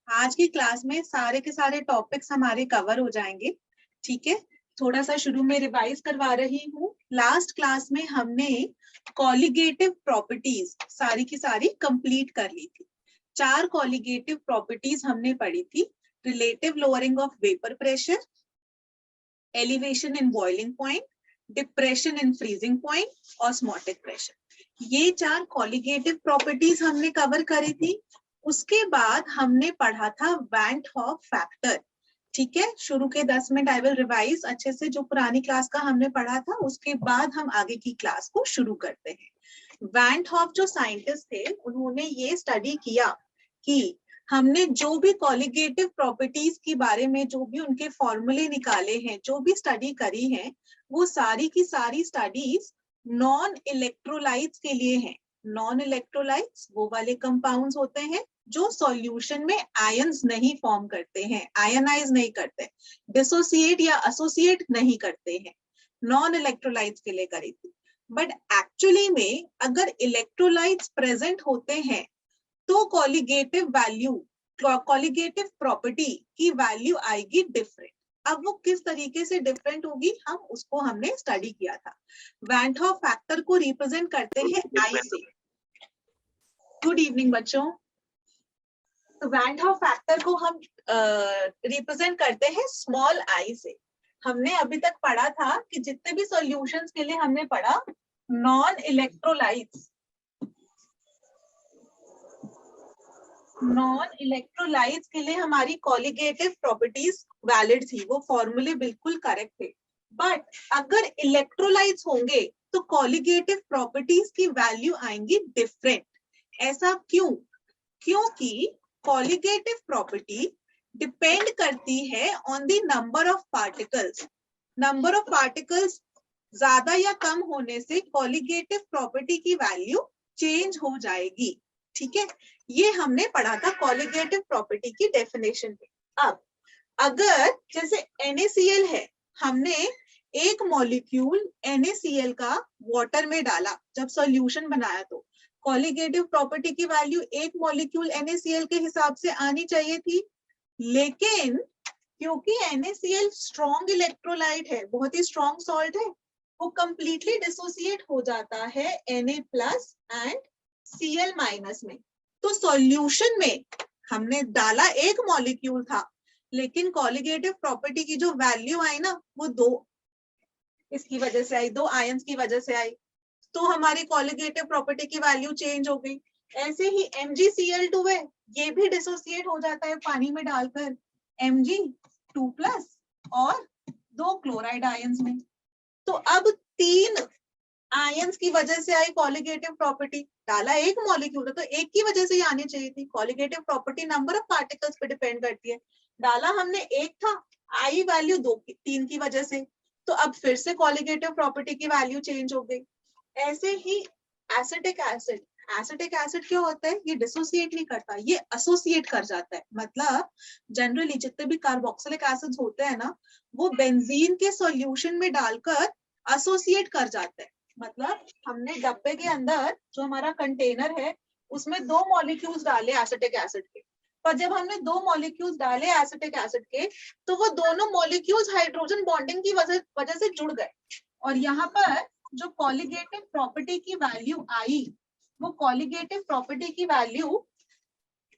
आज की क्लास में सारे के सारे टॉपिक्स हमारे कवर हो जाएंगे। ठीक है, थोड़ा सा शुरू में रिवाइज करवा रही हूँ। लास्ट क्लास में हमने कॉलिगेटिव प्रॉपर्टीज सारी की सारी कंप्लीट कर ली थी। 4 कॉलिगेटिव प्रॉपर्टीज हमने पढ़ी थी। Relative lowering of vapour pressure, elevation in boiling point, depression in freezing point, osmotic pressure. ये 4 कॉलिगेटिव प्रॉपर्टीज हमने कवर करी थी। उसके बाद हमने पढ़ा था वैन हॉफ फैक्टर। ठीक है, शुरू के 10 मिनट आई विल रिवाइज अच्छे से जो पुरानी क्लास का हमने पढ़ा था, उसके बाद हम आगे की क्लास को शुरू करते हैं। वैन हॉफ जो साइंटिस्ट थे, उन्होंने ये स्टडी किया कि हमने जो भी कॉलिगेटिव प्रॉपर्टीज के बारे में जो भी उनके फॉर्मूले निकाले हैं, जो भी स्टडी करी है, वो सारी की सारी स्टडीज नॉन इलेक्ट्रोलाइट्स के लिए हैं। नॉन इलेक्ट्रोलाइट्स वो वाले कंपाउंड्स होते हैं जो सॉल्यूशन में आयंस नहीं फॉर्म करते हैं, आयनाइज नहीं करते, डिसोसिएट या एसोसिएट नहीं करते हैं। नॉन इलेक्ट्रोलाइट्स के लिए करी थी। बट एक्चुअली में अगर इलेक्ट्रोलाइट्स प्रेजेंट होते हैं तो कॉलिगेटिव वैल्यू, कॉलिगेटिव प्रॉपर्टी की वैल्यू आएगी डिफरेंट। अब वो किस तरीके से डिफरेंट होगी, हम उसको हमने स्टडी किया था। वैन हॉफ फैक्टर को रिप्रेजेंट करते हैं आई से। गुड इवनिंग बच्चों। तो वैन हॉफ फैक्टर को हम रिप्रेजेंट करते हैं स्मॉल आई से। हमने अभी तक पढ़ा था कि जितने भी सॉल्यूशंस के लिए हमने पढ़ा, नॉन इलेक्ट्रोलाइट्स के लिए हमारी कॉलिगेटिव प्रॉपर्टीज वैलिड थी, वो फॉर्मूले बिल्कुल करेक्ट थे। बट अगर इलेक्ट्रोलाइट्स होंगे तो कॉलिगेटिव प्रॉपर्टीज की वैल्यू आएंगी डिफरेंट। ऐसा क्यों? क्योंकि कॉलिगेटिव प्रॉपर्टी डिपेंड करती है on the number of particles. Number of particles ज्यादा या कम होने से कॉलिगेटिव प्रॉपर्टी की वैल्यू चेंज हो जाएगी। ठीक है, ये हमने पढ़ा था कॉलिगेटिव प्रॉपर्टी की डेफिनेशन में। अब अगर जैसे NaCl है, हमने एक मॉलिक्यूल NaCl का वाटर में डाला, जब सॉल्यूशन बनाया, तो कॉलिगेटिव प्रॉपर्टी की वैल्यू एक मॉलिक्यूल NaCl के हिसाब से आनी चाहिए थी। लेकिन क्योंकि NaCl स्ट्रॉन्ग इलेक्ट्रोलाइट है, बहुत ही स्ट्रॉन्ग सॉल्ट है, वो कंप्लीटली डिसोसिएट हो जाता है Na plus and Cl minus में। तो सॉल्यूशन में हमने डाला एक मॉलिक्यूल था, लेकिन कॉलिगेटिव प्रॉपर्टी की जो वैल्यू आई ना, वो 2 इसकी वजह से आई, 2 आयंस की वजह से आई, तो हमारी कॉलिगेटिव प्रॉपर्टी की वैल्यू चेंज हो गई। ऐसे ही MgCl2 है, ये भी डिसोसिएट हो जाता है पानी में डालकर Mg2 प्लस और 2 क्लोराइड आयंस में। तो अब 3 आयंस की वजह से आई कॉलिगेटिव प्रॉपर्टी। डाला एक मॉलिक्यूल, तो एक की वजह से ही आनी चाहिए थी। Colligative property number of particles पे डिपेंड करती है। डाला हमने एक था, आई वैल्यू 3 की वजह से, तो अब फिर से कॉलिगेटिव प्रॉपर्टी की वैल्यू चेंज हो गई। ऐसे ही एसिटिक एसिड, एसिटिक एसिड क्या होता है, ये डिसोसिएट नहीं करता, ये एसोसिएट कर जाता है। मतलब जनरली जितने भी कार्बोक्सिलिक एसिड्स होते हैं ना, वो बेंजीन के सॉल्यूशन में डालकर एसोसिएट कर जाते हैं। मतलब हमने डब्बे के अंदर जो हमारा कंटेनर है, उसमें 2 मॉलिक्यूल्स डाले एसिटिक एसिड के, पर जब हमने 2 मॉलिक्यूल्स डाले एसिटिक एसिड के, तो वो दोनों मॉलिक्यूल्स हाइड्रोजन बॉन्डिंग की वजह से जुड़ गए। और यहाँ पर जो कॉलिगेटिव प्रॉपर्टी की वैल्यू आई, वो कॉलिगेटिव प्रॉपर्टी की वैल्यू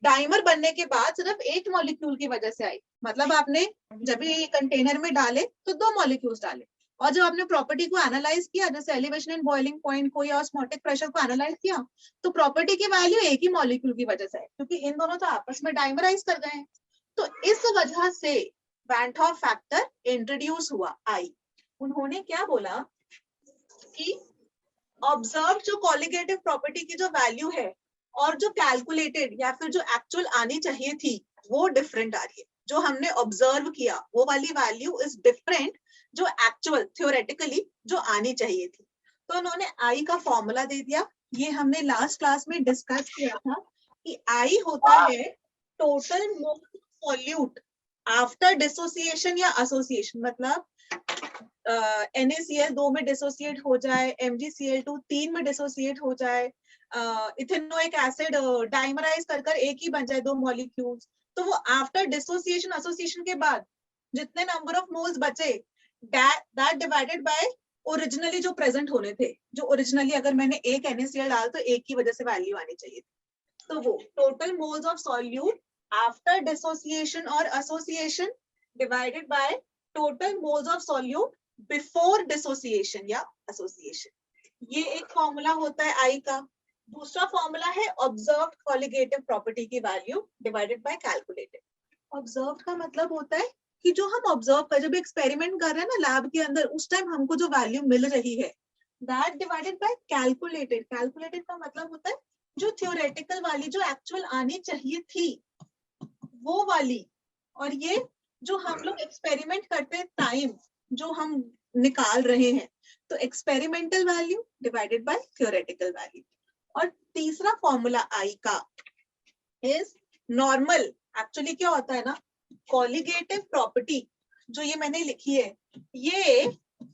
डाइमर बनने के बाद सिर्फ एक मॉलिक्यूल की वजह से आई। मतलब आपने जब ये कंटेनर में डाले तो 2 मॉलिक्यूल्स डाले, और जब आपने प्रॉपर्टी को एनालाइज किया, जैसे एलिवेशन इन बॉइलिंग पॉइंट को या ऑस्मोटिक प्रेशर को एनालाइज किया, तो प्रॉपर्टी की वैल्यू एक ही मॉलिक्यूल की वजह से है, क्योंकि इन दोनों तो आपस में डाइमराइज कर गए हैं। तो इस वजह से वैन हॉफ फैक्टर इंट्रोड्यूस हुआ, आई। उन्होंने क्या बोला कि ऑब्जर्व जो कॉलिगेटिव प्रॉपर्टी की जो वैल्यू है और जो कैलकुलेटेड या फिर जो एक्चुअल आनी चाहिए थी, वो डिफरेंट आ रही है। जो हमने ऑब्जर्व किया वो वाली वैल्यू इज डिफरेंट जो एक्चुअल थ्योरेटिकली जो आनी चाहिए थी। तो उन्होंने आई का फॉर्मूला दे दिया। ये हमने लास्ट क्लास में डिस्कस किया था कि आई होता है total mole solute after dissociation या एसोसिएशन। मतलब NaCl 2 में डिसोसिएट हो जाए, MgCl2 3 में डिसोसिएट हो जाए, इथेनोइक एसिड डाइमराइज कर एक ही बन जाए 2 मॉलिक्यूल्स, तो वो आफ्टर डिसोसिएशन एसोसिएशन के बाद जितने नंबर ऑफ मोल्स बचे दैट डिवाइडेड बाय ओरिजिनली जो प्रेजेंट होने थे, जो ओरिजिनली अगर मैंने एक NaCl डाल तो एक की वजह से वैल्यू आनी चाहिए, तो वो total moles of solute after dissociation और association divided by total moles of solute before dissociation या एसोसिएशन, ये एक फॉर्मूला होता है आई का। दूसरा फॉर्मूला है ऑब्जर्व्ड कॉलिगेटिव प्रॉपर्टी की value divided by calculated. Observed का मतलब होता है कि जो हम ऑब्जर्व कर, जब एक्सपेरिमेंट कर रहे हैं ना लैब के अंदर, उस टाइम हमको जो वैल्यू मिल रही है that divided by calculated. Calculated का मतलब होता है जो थ्योरेटिकल वाली जो एक्चुअल आनी चाहिए थी वो वाली, और ये जो हम लोग एक्सपेरिमेंट करते हैं टाइम जो हम निकाल रहे हैं, तो experimental value divided by theoretical value. और तीसरा फॉर्मूला आई का इज नॉर्मल। एक्चुअली क्या होता है ना, कॉलिगेटिव प्रॉपर्टी जो ये मैंने लिखी है ये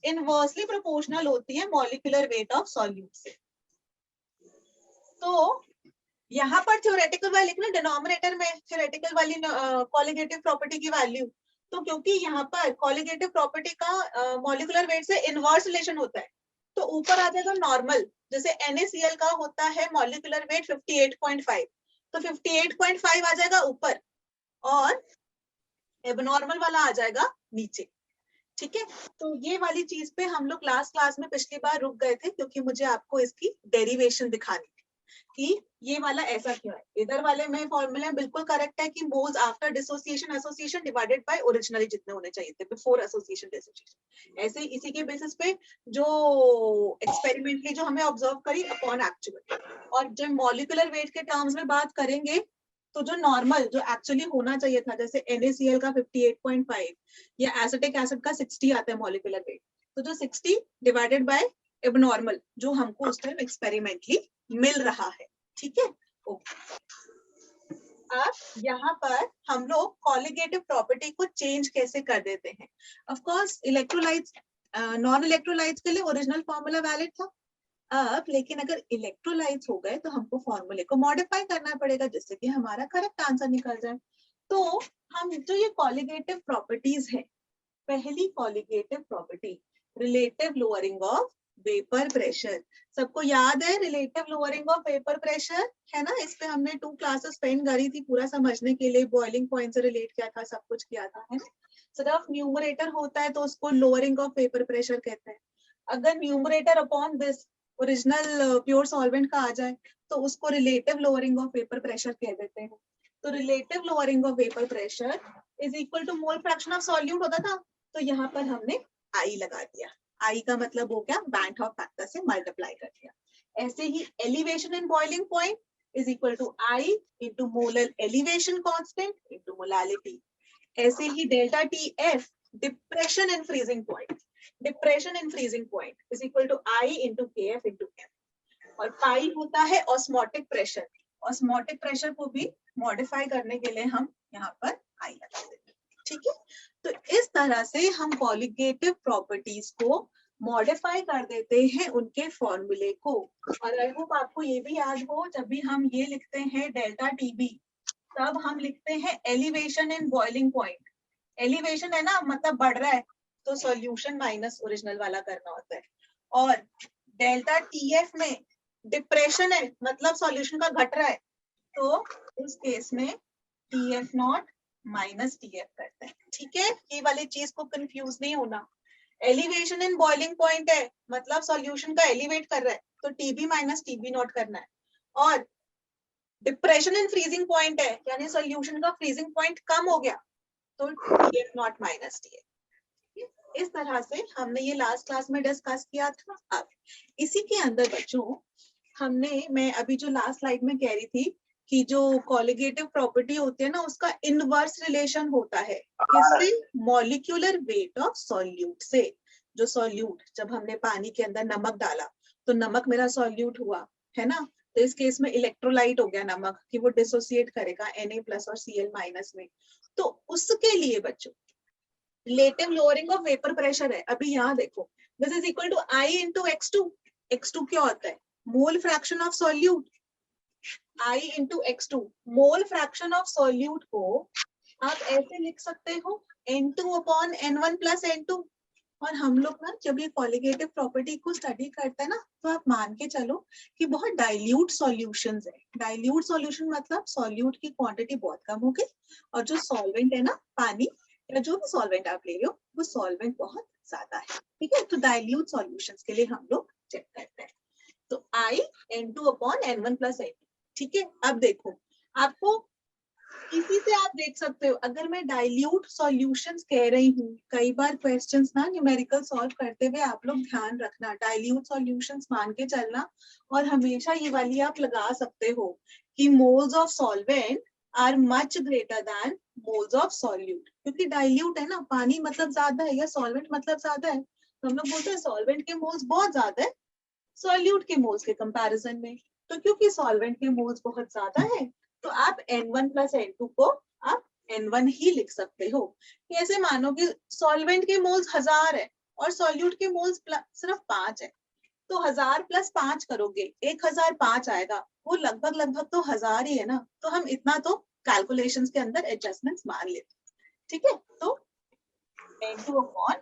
इनवर्सली प्रोपोर्शनल होती है मॉलिक्यूलर वेट ऑफ सॉल्यूट से। तो यहाँ पर थ्योरेटिकल वाली लिखना, डिनोमिनेटर में थ्योरेटिकल वाली कॉलिगेटिव प्रॉपर्टी की वैल्यू, तो क्योंकि यहाँ पर कॉलिगेटिव प्रॉपर्टी का मॉलिक्यूलर वेट से इनवर्स रिलेशन होता है, तो ऊपर आ जाएगा नॉर्मल। जैसे NaCl का होता है मॉलिक्यूलर वेट 58.5, तो 58.5 आ जाएगा ऊपर और एबनॉर्मल वाला आ जाएगा नीचे। ठीक है, तो ये वाली चीज पे हम लोग लास्ट क्लास में पिछली बार रुक गए थे, क्योंकि मुझे आपको इसकी डेरिवेशन दिखानी थी कि ये वाला ऐसा क्यों है। इधर वाले में फॉर्मूला बिल्कुल करेक्ट है कि moles after dissociation association divided bye originally जितने होने चाहिए थे बिफोर एसोसिएशन डिसोसिएशन। ऐसे इसी के बेसिस पे जो एक्सपेरिमेंटली जो हमें ऑब्जर्व करी अपॉन एक्चुअल, और जब मॉलिक्यूलर वेट के टर्म्स में बात करेंगे तो जो नॉर्मल जो एक्चुअली होना चाहिए था, जैसे NaCl का 58.5 या एसिटिक एसिड का 60 आता है मॉलिक्यूलर वेट, तो जो 60 डिवाइडेड बाय एबनॉर्मल जो हमको उस टाइम एक्सपेरिमेंटली मिल रहा है। ठीक है, अब यहाँ पर हम लोग कॉलिगेटिव प्रॉपर्टी को चेंज कैसे कर देते हैं। Of course electrolytes non electrolytes के लिए ओरिजिनल फॉर्मूला वैलिड था, अब लेकिन अगर इलेक्ट्रोलाइट्स हो गए तो हमको फॉर्मूले को मॉडिफाई करना पड़ेगा जिससे कि हमारा करेक्ट आंसर निकल जाए। तो हम जो ये कॉलिगेटिव प्रॉपर्टीज है, पहली colligative property relative lowering of vapour pressure, सबको याद है relative lowering of vapour pressure है ना, इस पे हमने 2 क्लासेस स्पेंड करी थी पूरा समझने के लिए, बॉइलिंग पॉइंट से रिलेट किया था, सब कुछ किया था, है ना। सिर्फ न्यूमरेटर होता है तो उसको लोअरिंग ऑफ वेपर प्रेशर कहते हैं। अगर numerator upon this original pure solvent का आ जाए तो उसको relative lowering of vapour pressure कह देते हैं। तो relative lowering of vapour pressure is equal to mole fraction of solute होता था, तो यहाँ पर हमने आई लगा दिया। आई का मतलब हो गया बैंट ऑफ फैक्टर से मल्टीप्लाई कर दिया। ऐसे ही elevation in boiling point is equal to I into molar elevation constant into molality. ऐसे ही delta T F depression in freezing point, depression in freezing point is equal to I into K F into F. और pi होता है osmotic pressure, osmotic pressure को भी modify करने के लिए हम यहाँ पर आई लगा देंगे। ठीक है, तो इस तरह से हम कॉलिगेटिव प्रॉपर्टीज को मॉडिफाई कर देते हैं उनके फॉर्मूले को। और आई होप आपको ये भी याद हो, जब भी हम ये लिखते हैं डेल्टा टीबी तब हम लिखते हैं elevation in boiling point. Elevation है ना, मतलब बढ़ रहा है, तो सॉल्यूशन माइनस ओरिजिनल वाला करना होता है। और डेल्टा टीएफ में डिप्रेशन है, मतलब सॉल्यूशन का घट रहा है, तो उस केस में टीएफ नॉट माइनस टीएफ करते हैं। ठीक है, ये वाली चीज को कंफ्यूज नहीं होना। एलिवेशन इन बॉइलिंग पॉइंट है, मतलब सॉल्यूशन का एलिवेट कर रहा है, तो टीबी माइनस टीबी नॉट करना है। और डिप्रेशन इन फ्रीजिंग पॉइंट है, यानी सॉल्यूशन का फ्रीजिंग पॉइंट कम हो गया, तो टीएफ नॉट माइनस टीएफ। इस तरह से हमने ये लास्ट क्लास में डिस्कस किया था। अब इसी के अंदर बच्चों हमने, मैं अभी जो लास्ट स्लाइड में कह रही थी कि जो कॉलिगेटिव प्रॉपर्टी होती है ना, उसका इनवर्स रिलेशन होता है किससे, मॉलिक्यूलर वेट ऑफ सॉल्यूट से। जो सॉल्यूट, जब हमने पानी के अंदर नमक डाला तो नमक मेरा सॉल्यूट हुआ है ना, तो इस केस में इलेक्ट्रोलाइट हो गया नमक, कि वो डिसोसिएट करेगा Na+ और Cl- में। तो उसके लिए बच्चों relative lowering of vapour pressure है। अभी यहाँ देखो, this is equal to I into X2। X2 क्या होता है, mole fraction of solute. I into x2 mole fraction of solute को आप ऐसे लिख सकते हो n2 upon n1 plus n2। और हम लोग ना जब ये कॉलिगेटिव प्रॉपर्टी को स्टडी करते हैं ना, तो आप मान के चलो कि बहुत डाइल्यूट सॉल्यूशंस है। डाइल्यूट सॉल्यूशन मतलब सॉल्यूट की क्वांटिटी बहुत कम हो गई और जो सॉल्वेंट है ना, पानी या जो भी सॉल्वेंट आप ले रहे हो, वो सॉल्वेंट बहुत ज्यादा है। ठीक है, तो डाइल्यूट सॉल्यूशंस के लिए हम लोग चेक करते हैं। तो I n2 upon n1 plus n2। ठीक है, अब देखो आपको इसी से आप देख सकते हो, अगर मैं डाइल्यूट सॉल्यूशंस कह रही हूँ, कई बार क्वेश्चंस ना न्यूमेरिकल सॉल्व करते हुए आप लोग ध्यान रखना, डाइल्यूट सॉल्यूशंस मान के चलना। और हमेशा ये वाली आप लगा सकते हो कि moles of solvent are much greater than moles of solute, क्योंकि डाइल्यूट है ना, पानी मतलब ज्यादा है या सॉल्वेंट मतलब ज्यादा है, तो हम लोग बोलते हैं सॉल्वेंट के मोल्स बहुत ज्यादा है सॉल्यूट के मोल्स के कंपैरिजन में। तो क्योंकि सॉल्वेंट के मोल्स बहुत ज्यादा है, तो आप n1 प्लस n2 को आप n1 ही लिख सकते हो। कैसे मानो कि सॉल्वेंट के मोल्स 1000 है और सॉल्यूट के मोल्स सिर्फ 5 है, तो 1000 प्लस 5 करोगे 1005 आएगा, वो लगभग लगभग तो 1000 ही है ना, तो हम इतना तो कैलकुलेशंस के अंदर एडजस्टमेंट्स मान लेते। ठीक है, तो n2 अपॉन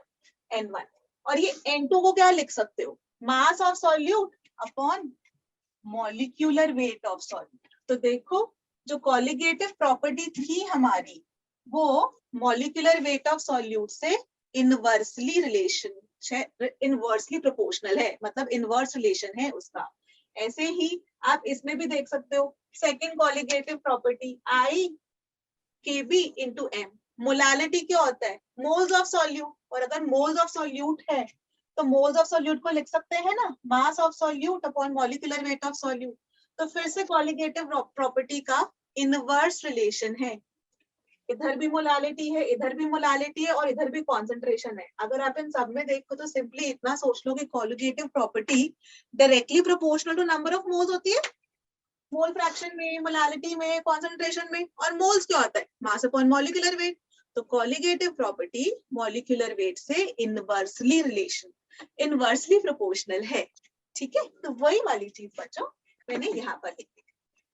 n1, और ये n2 को क्या लिख सकते हो, mass of solute upon molecular weight of solute. तो देखो जो कॉलिगेटिव प्रॉपर्टी थी हमारी, वो मॉलिक्यूलर वेट ऑफ सॉल्यूट से इनवर्सली इनवर्सली प्रोपोर्शनल है, मतलब इनवर्स रिलेशन है उसका। ऐसे ही आप इसमें भी देख सकते हो, second colligative property I Kb into m। Molality क्या होता है, मोल्स ऑफ सॉल्यूट, और अगर मोल्स ऑफ सॉल्यूट है तो मोल्स ऑफ सॉल्यूट को लिख सकते हैं ना, mass of solute upon molecular weight of solute. तो फिर से कॉलिगेटिव प्रॉपर्टी का इनवर्स रिलेशन है, इधर भी मोलालिटी है, इधर भी मोलालिटी है और इधर भी कॉन्सेंट्रेशन है। अगर आप इन सब में देखो तो सिंपली इतना सोच लो कि colligative property directly proportional to number of moles होती है, मोल फ्रैक्शन में, मोलालिटी में, कॉन्सेंट्रेशन में। और मोल्स क्या होता है, मास अपॉन मॉलिक्यूलर वेट। तो कॉलिगेटिव प्रॉपर्टी मॉलिक्यूलर वेट से इनवर्सली रिलेशन, इनवर्सली प्रोपोर्शनल है। ठीक है, तो वही वाली चीज बच्चों मैंने यहाँ पर लिखी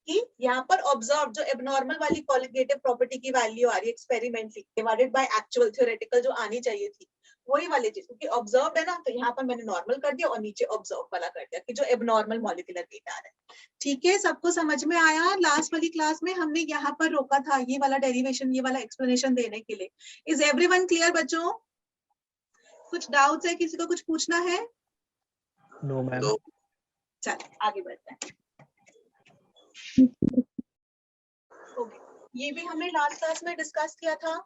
कि यहाँ पर ऑब्जर्व जो एबनॉर्मल वाली कॉलिगेटिव प्रॉपर्टी की वैल्यू आ रही है experimentally divided by actual theoretical जो आनी चाहिए थी, वही वाली चीज, क्योंकि ऑब्जर्व है ना, तो यहाँ पर मैंने नॉर्मल कर दिया और नीचे ऑब्जर्व वाला कर दिया कि जो एबनॉर्मल मॉलिक्यूलर वेट आ रहा है। ठीक है, सबको समझ में आया? लास्ट वाली क्लास में हमने यहाँ पर रोका था ये वाला डेरिवेशन, ये वाला एक्सप्लेनेशन देने के लिए। इज एवरीवन क्लियर बच्चों? कुछ डाउट्स है, किसी को कुछ पूछना है? No ma'am. चलो आगे बढ़ते हैं। ओके, ये भी हमने लास्ट क्लास में डिस्कस किया था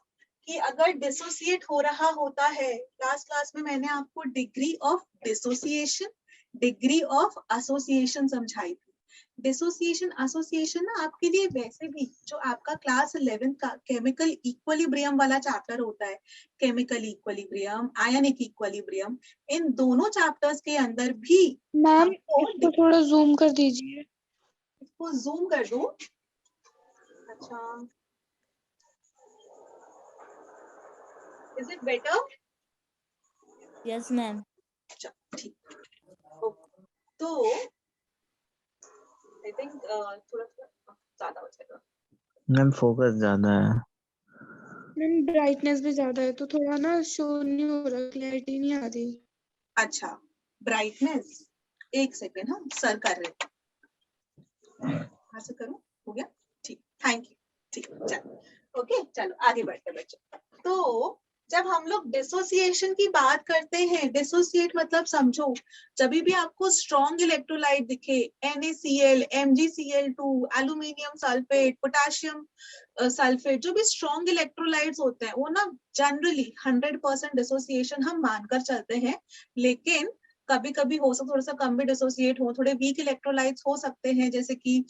कि अगर डिसोसिएट हो रहा होता है, लास्ट क्लास में मैंने आपको degree of dissociation, degree of association समझाई थी। डिसोसिएशन एसोसिएशन ना आपके लिए वैसे भी जो आपका क्लास 11 का केमिकल इक्विलिब्रियम वाला चैप्टर होता है, केमिकल इक्विलिब्रियम, आयनिक इक्विलिब्रियम, इन दोनों चैप्टर्स के अंदर भी मैम इसको थोड़ा जूम कर दीजिए। इसको जूम कर दूं? अच्छा, is it better? Yes ma'am. ठीक, तो आई थिंक थोड़ा ज्यादा हो जाएगा। मैम फोकस ज्यादा है। मैम ब्राइटनेस भी ज्यादा है तो थोड़ा ना शो नहीं हो रहा, क्लैरिटी नहीं आ रही। अच्छा, ब्राइटनेस, एक सेकेंड, हाँ सर कर रहे हैं, हाँ से करूं, हो गया, ठीक, थैंक यू, ठीक, चलो ओके, चलो आगे बढ़ते बच्चों। तो जब हम लोग डिसोसिएशन की बात करते हैं, डिसोसिएट मतलब समझो, जब भी आपको स्ट्रॉन्ग इलेक्ट्रोलाइट दिखे, NaCl, MgCl2, aluminium sulphate, potassium sulphate, जो भी स्ट्रॉन्ग इलेक्ट्रोलाइट्स होते हैं, वो ना जनरली 100% डिसोसिएशन हम मानकर चलते हैं। लेकिन कभी कभी हो सकता थोड़ा सा कम भी डिसोसिएट हो, थोड़े वीक इलेक्ट्रोलाइट्स हो सकते हैं, जैसे कि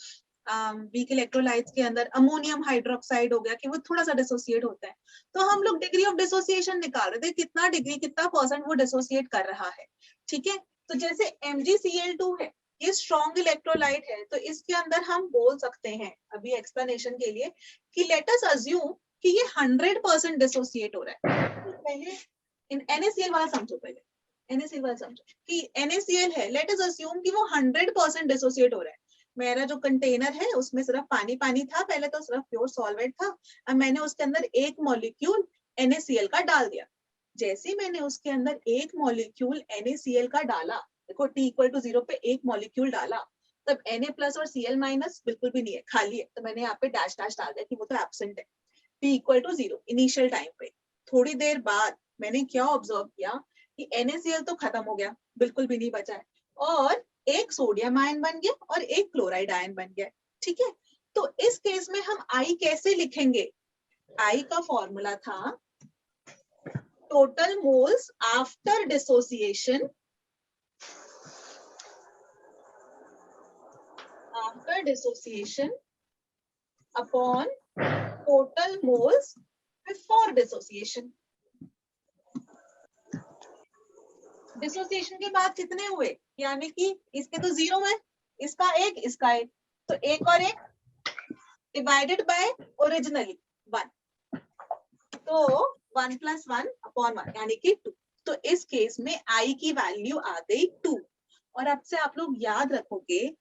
वीक इलेक्ट्रोलाइट्स के अंदर अमोनियम हाइड्रोक्साइड हो गया कि वो थोड़ा सा डिसोसिएट होता है। तो हम लोग डिग्री ऑफ डिसोसिएशन निकाल रहे थे, कितना डिग्री, कितना परसेंट वो डिसोसिएट कर रहा है। ठीक है, तो जैसे MgCl2 है, ये स्ट्रॉन्ग इलेक्ट्रोलाइट है, तो इसके अंदर हम बोल सकते हैं अभी एक्सप्लेनेशन के लिए कि लेट अस अज्यूम कि ये 100% डिसोसिएट हो रहा है। तो पहले इन NaCl वाला समझो, पहले NaCl वाला समझो कि NaCl है, लेट अस अज्यूम कि वो 100% डिसोसिएट हो रहा है। मेरा जो कंटेनर है उसमें सिर्फ पानी पानी था, पहले तो सिर्फ प्योर सॉल्वेंट था, अब मैंने उसके अंदर एक मॉलिक्यूल NaCl का डाल दिया। जैसे ही मैंने उसके अंदर एक मॉलिक्यूल NaCl का डाला, देखो T = 0 पे एक मॉलिक्यूल डाला, तब Na+ और Cl- बिल्कुल भी नहीं है, खाली है, तो मैंने यहाँ पे डैश डैश डाल दिया कि वो तो एब्सेंट है। T = 0 इनिशियल टाइम पे। थोड़ी देर बाद मैंने क्या ऑब्जर्व किया कि NaCl तो खत्म हो गया, बिल्कुल भी नहीं बचा है, और एक सोडियम आयन बन गया और एक क्लोराइड आयन बन गया। ठीक है, तो इस केस में हम I कैसे लिखेंगे? I का फॉर्मूला था total moles after dissociation upon total moles before dissociation. Dissociation के बाद कितने हुए, यानी कि इसके तो 0 है, इसका एक, इसका एक, तो एक और एक डिवाइडेड बाय ओरिजिनली 1, तो 1 + 1 अपॉन 1 यानी कि 2। तो इस केस में I की वैल्यू आ गई 2। और अब से आप लोग याद रखोगे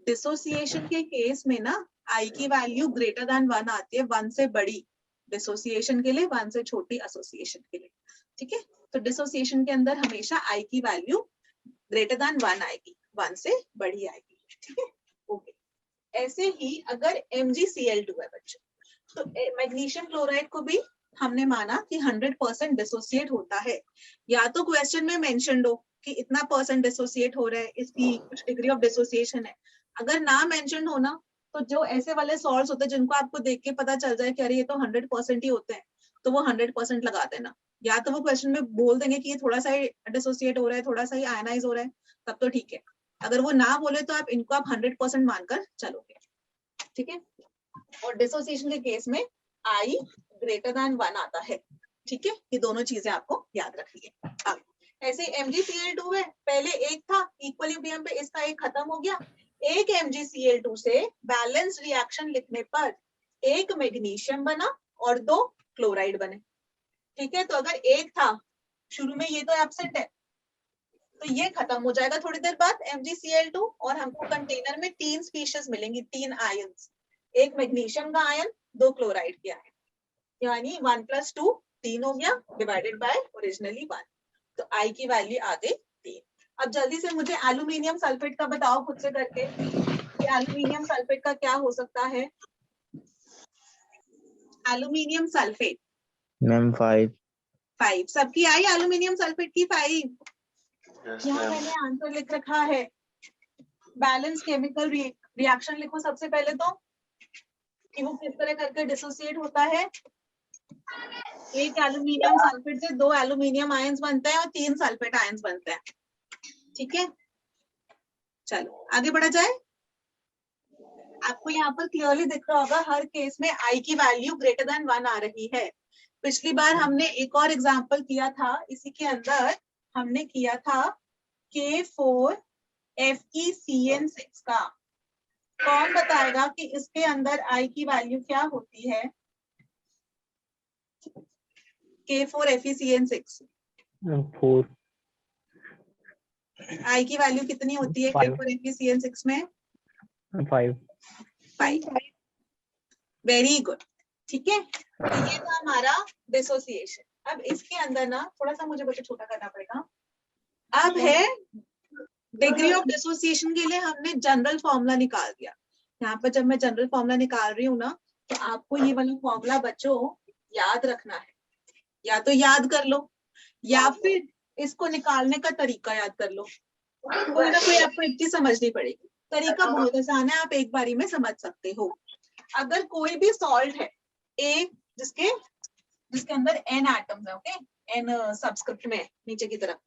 डिसोसिएशन के केस में ना I की वैल्यू ग्रेटर देन 1 आती है, 1 से बड़ी डिसोसिएशन के लिए, 1 से छोटी एसोसिएशन के लिए। ठीक है, तो डिसोसिएशन के अंदर हमेशा I की वैल्यू ग्रेटर देन 1 आएगी, 1 से बड़ी आएगी। ठीक है, ओके। ऐसे ही अगर MgCl2 है बच्चों, तो मैग्नीशियम क्लोराइड को भी हमने माना कि 100% डिसोसिएट होता है, या तो क्वेश्चन में मेंशन्ड हो कि इतना % डिसोसिएट हो रहा है, इसकी कुछ डिग्री ऑफ डिसोसिएशन है। अगर ना मेंशन्ड हो ना, तो जो ऐसे वाले सॉल्ट्स होते हैं जिनको आपको देख के पता चल जाए कि अरे ये तो 100% ही होते हैं, तो वो 100% लगा देना। या तो वो क्वेश्चन में बोल देंगे कि ये थोड़ा सा ही डिसोसिएट हो रहा है, थोड़ा सा ही आयनाइज हो रहा है, तब तो ठीक है। अगर वो ना बोले तो आप इनको 100% मानकर चलोगे। ठीक है, और डिसोसिएशन के केस में I ग्रेटर देन 1 आता है। ठीक है, ये दोनों चीजें आपको याद रखनी है। अब ऐसे MgCl2 है, पहले एक था इक्विलिब्रियम पे, इसका एक खत्म हो गया, एक MgCl2 से बैलेंस रिएक्शन लिखने पर एक मैग्नीशियम बना और 2 क्लोराइड बने। ठीक है, तो अगर एक था शुरू में, ये तो एब्सेंट है, तो ये खत्म हो जाएगा थोड़ी देर बाद MgCl2, और हमको कंटेनर में 3 स्पीशीज मिलेंगी, 3 आयंस, एक मैग्नीशियम का आयन, 2 क्लोराइड के आयन, यानी 1 + 2 3 हो गया, डिवाइडेड बाय ओरिजिनली 1, तो I की वैल्यू आ गई 3। अब जल्दी से मुझे एल्यूमिनियम सल्फेट का बताओ खुद से करके, एल्यूमिनियम सल्फेट का क्या हो सकता है? एल्यूमिनियम सल्फेट मैम 5 सबकी आई, एल्यूमिनियम सल्फेट की 5। यहाँ मैंने आंसर लिख रखा है, बैलेंस केमिकल रिएक्शन लिखो सबसे पहले तो, कि वो किस तरह करके डिसोसिएट होता है। एक एल्यूमिनियम सल्फेट से 2 एल्यूमिनियम आयंस बनते हैं और 3 सल्फेट आयंस बनते हैं। ठीक है, चलो आगे बढ़ा जाए। आपको यहाँ पर क्लियरली दिख रहा होगा हर केस में I की वैल्यू ग्रेटर देन 1 आ रही है। पिछली बार हमने एक और एग्जांपल किया था, इसी के अंदर हमने किया था K4FeCN6 का। कौन बताएगा कि इसके अंदर I की वैल्यू क्या होती है? K4FeCN6 4 I की वैल्यू कितनी होती है K4FeCN6 में? 5 वेरी गुड। ठीक है, तो ये था हमारा डिसोसिएशन। अब इसके अंदर ना थोड़ा सा मुझे बच्चे छोटा करना पड़ेगा। अब है डिग्री ऑफ डिसोसिएशन के लिए हमने जनरल फॉर्मूला निकाल दिया। यहाँ पर जब मैं जनरल फॉर्मूला निकाल रही हूँ ना, तो आपको ये वाला फॉर्मूला बच्चों याद रखना है, या तो याद कर लो या फिर इसको निकालने का तरीका याद कर लो। कोई ना कोई आपको एक चीज समझनी पड़ेगी। तरीका बहुत आसान है, आप एक बारी में समझ सकते हो। अगर कोई भी सॉल्ट है A, जिसके अंदर N एटम्स है, ओके, N सबस्क्रिप्ट में नीचे की तरफ,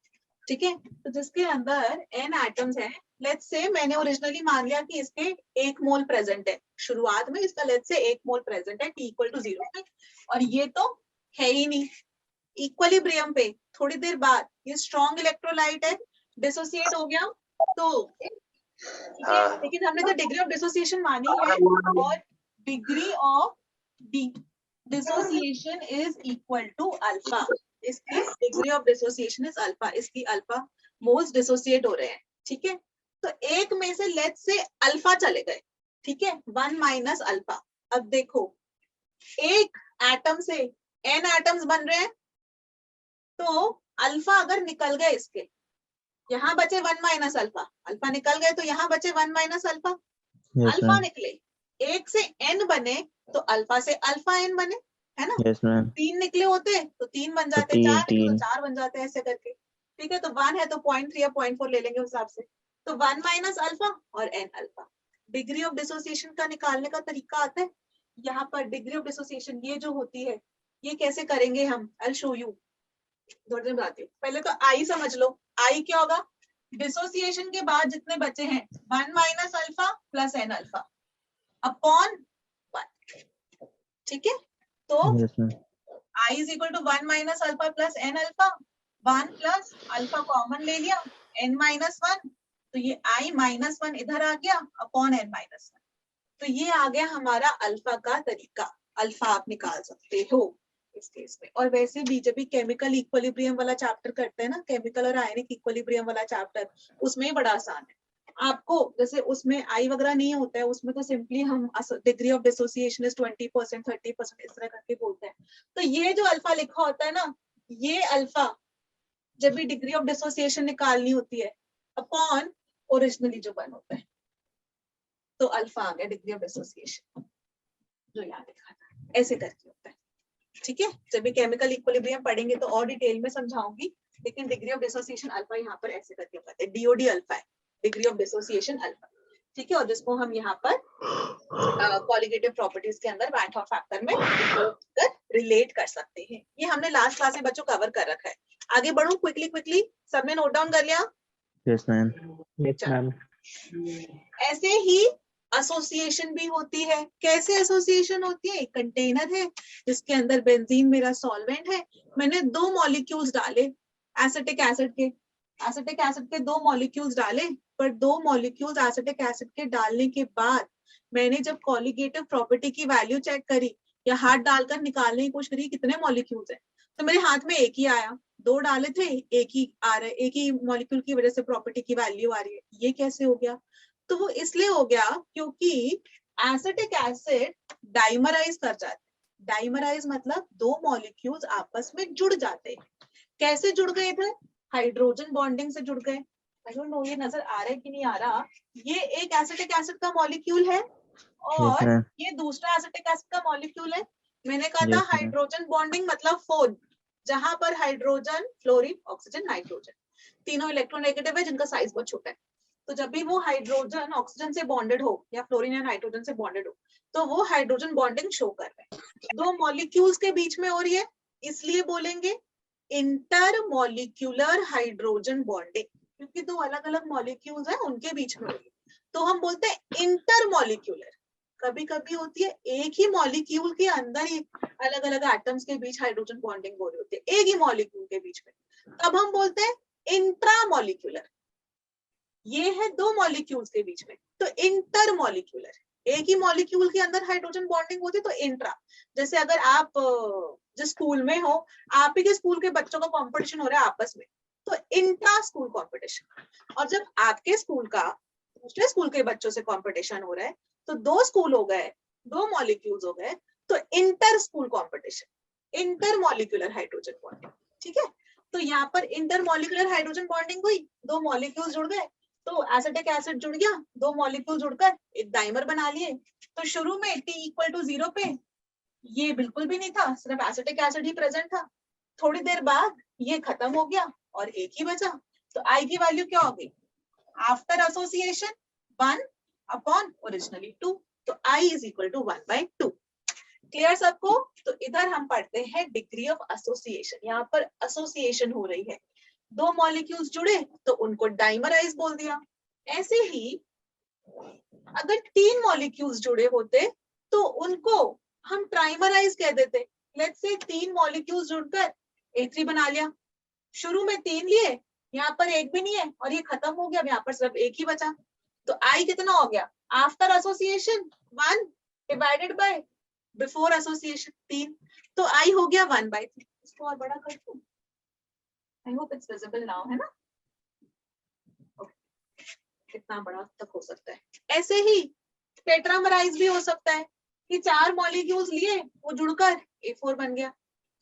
ठीक है, तो जिसके अंदर N एटम्स है, लेट्स से मैंने ओरिजिनली मान लिया कि इसके 1 मोल प्रेजेंट है, शुरुआत में इसका लेट्स से 1 मोल प्रेजेंट है, T = 0, और ये तो है ही नहीं। इक्विलिब्रियम पे थोड़ी देर बाद ये स्ट्रॉन्ग इलेक्ट्रोलाइट है, डिसोसिएट हो गया, तो ठीक है, लेकिन हमने तो डिग्री ऑफ डिसोसिएशन मानी है, और degree of dissociation is equal to alpha. इसकी degree of dissociation is alpha, इसकी अल्फा मोल्स डिसोसिएट हो रहे हैं। ठीक है, तो एक में से लेट्स से अल्फा चले गए, ठीक है, 1 माइनस अल्फा। अब देखो एक एटम से n एटम्स बन रहे हैं, तो अल्फा अगर निकल गए इसके, यहाँ बचे 1 माइनस अल्फा, अल्फा निकल गए तो यहाँ बचे 1 minus alpha, Yes, alpha ma'am. निकले, एक से n बने तो अल्फा से अल्फा n बने, है ना। Yes, ma'am. 3 निकले होते तो 3 बन तो जाते, 4 निकले तो 3 4 बन जाते, ऐसे करके, ठीक है। तो 1 है तो 0.3 या 0.4 ले लेंगे उस हिसाब से। तो 1 माइनस अल्फा और n alpha. Degree of dissociation का निकालने का तरीका आता है यहाँ पर। डिग्री ऑफ डिसोसिएशन ये जो होती है, ये कैसे करेंगे हम, आई शो यू, थोड़ी देर बताती हूँ। पहले तो आई समझ लो, आई क्या होगा, डिसोसिएशन के बाद जितने बचे हैं 1 minus alpha plus n alpha upon 1, ठीक है। तो Yes, ma'am. I is equal to 1 minus alpha plus n alpha, 1 plus alpha common ले लिया, n minus 1, तो ये I minus 1 इधर आ गया अपॉन n minus 1। तो ये आ गया हमारा अल्फा का तरीका, अल्फा आप निकाल सकते हो इस केस में। और वैसे भी जब भी केमिकल इक्विलिब्रियम वाला चैप्टर करते हैं ना, केमिकल और आयनिक इक्विलिब्रियम वाला चैप्टर, उसमें बड़ा आसान है आपको। जैसे उसमें आई वगैरह नहीं होता है, उसमें तो सिंपली हम डिग्री ऑफ डिसोसिएशन इज 20%, 30% इस तरह करके बोलते हैं। तो ये जो अल्फा लिखा होता है ना, ये अल्फा जब भी डिग्री ऑफ डिसोसिएशन निकालनी होती है अपॉन ओरिजिनली जो 1 होता है, तो अल्फा आ गया डिग्री ऑफ डिसोसिएशन जो यहाँ लिखा था, ऐसे करके होता है, ठीक है। जब भी केमिकल इक्विलिब्रियम पढ़ेंगे तो और डिटेल में समझाऊंगी, लेकिन डिग्री ऑफ डिसोसिएशन अल्फा यहाँ पर ऐसे करके बताते हैं, डीओडी अल्फा है, डिग्री ऑफ डिसोसिएशन अल्फा, ठीक है। और जिसको हम यहाँ पर क्वालिटेटिव प्रॉपर्टीज के अंदर वैन हॉफ फैक्टर में रिलेट कर सकते हैं। ये हमने लास्ट क्लास में बच्चों कवर कर रखा है। आगे बढ़ूं क्विकली, सबने नोट डाउन कर लिया? Yes, ma'am. Yes, ma'am. ऐसे ही एसोसिएशन भी होती है। कैसे एसोसिएशन होती है, एक कंटेनर है जिसके अंदर बेंजीन मेरा सॉल्वेंट है, मैंने 2 मॉलिक्यूल्स डाले एसिटिक एसिड के, एसिटिक एसिड के 2 मॉलिक्यूल्स डाले, पर 2 मॉलिक्यूल्स एसिटिक एसिड के डालने के बाद मैंने जब कॉलिगेटिव प्रॉपर्टी की वैल्यू चेक करी या हाथ डालकर निकालने की कोशिश करी कितने मॉलिक्यूल्स हैं, तो मेरे हाथ में एक ही आया, 2 डाले थे एक ही आ रहा है, एक ही मॉलिक्यूल की वजह से प्रॉपर्टी की वैल्यू आ रही है। ये कैसे हो गया? तो वो इसलिए हो गया क्योंकि एसिटिक एसिड डाइमराइज कर जाते हैं। डाइमराइज मतलब 2 मॉलिक्यूल्स आपस में जुड़ जाते हैं। कैसे जुड़ गए थे? हाइड्रोजन बॉन्डिंग से जुड़ गए। आई डोंट नो ये नजर आ रहा है कि नहीं आ रहा। ये एक एसिटिक एसिड का मॉलिक्यूल है और Yes, ma'am. ये दूसरा एसिटिक एसिड का मॉलिक्यूल है। मैंने कहा था Yes, ma'am. हाइड्रोजन बॉन्डिंग मतलब फोन, जहां पर हाइड्रोजन, फ्लोरीन, ऑक्सीजन, नाइट्रोजन तीनों इलेक्ट्रोनेगेटिव है जिनका साइज बहुत छोटा है। तो जब भी वो हाइड्रोजन ऑक्सीजन से बॉन्डेड हो या फ्लोरीन या नाइट्रोजन से बॉन्डेड हो, तो वो हाइड्रोजन बॉन्डिंग शो कर रहे हैं। 2 मॉलिक्यूल्स के बीच में हो रही है, इसलिए बोलेंगे इंटरमॉलिक्यूलर हाइड्रोजन बॉन्डिंग, क्योंकि 2 अलग अलग मॉलिक्यूल्स हैं उनके बीच में हो रही है, तो हम बोलते हैं इंटरमॉलिक्यूलर। कभी कभी होती है एक ही मॉलिक्यूल के अंदर ही अलग अलग एटम्स के बीच हाइड्रोजन बॉन्डिंग हो रही होती है, एक ही मॉलिक्यूल के बीच में, तब हम बोलते हैं इंट्रामॉलिक्यूलर। ये है 2 मॉलिक्यूल्स के बीच में, तो इंटरमॉलिक्यूलर, एक ही मॉलिक्यूल के अंदर हाइड्रोजन बॉन्डिंग होती है तो इंट्रा। जैसे अगर आप जिस स्कूल में हो, आप ही के स्कूल के बच्चों का कंपटीशन हो रहा है आपस में, तो इंट्रा स्कूल कंपटीशन। और जब आपके स्कूल का दूसरे स्कूल के बच्चों से कंपटीशन हो रहा है, तो 2 स्कूल हो गए, 2 मॉलिक्यूल्स हो गए, तो inter school competition, intermolecular hydrogen bonding, ठीक है। तो यहाँ पर इंटरमॉलिक्यूलर हाइड्रोजन बॉन्डिंग हुई, 2 मॉलिक्यूल्स जुड़ गए, तो एसिटिक एसिड जुड़ गया, 2 मॉलिक्यूल जुड़कर एक डाइमर बना लिए। तो शुरू में T = 0 पे ये बिल्कुल भी नहीं था, सिर्फ एसिटिक एसिड ही प्रेजेंट था। थोड़ी देर बाद ये खत्म हो गया और एक ही बचा, तो I की वैल्यू क्या होगी? आफ्टर एसोसिएशन 1 अपॉन ओरिजिनली 2, तो I = 1/2। क्लियर सबको? तो इधर हम पढ़ते हैं डिग्री ऑफ एसोसिएशन। यहाँ पर एसोसिएशन हो रही है, 2 मॉलिक्यूल्स जुड़े तो उनको डाइमराइज बोल दिया। ऐसे ही अगर 3 मॉलिक्यूल्स जुड़े होते तो उनको हम ट्राइमराइज कह देते। लेट्स से 3 मॉलिक्यूल्स जुड़कर A3 बना लिया। शुरू में 3 लिए, यहाँ पर एक भी नहीं है और ये खत्म हो गया, यहाँ पर सिर्फ एक ही बचा। तो I कितना हो गया? After association 1 divided by before association 3, तो I हो गया 1/3। इसको और बड़ा कर दूं? I hope it's visible now, है ना? Okay. इतना बड़ा तक हो सकता है। ऐसे ही टेट्रामराइज भी हो सकता है कि 4 मॉलिक्यूल्स लिए वो जुड़कर A4 बन गया।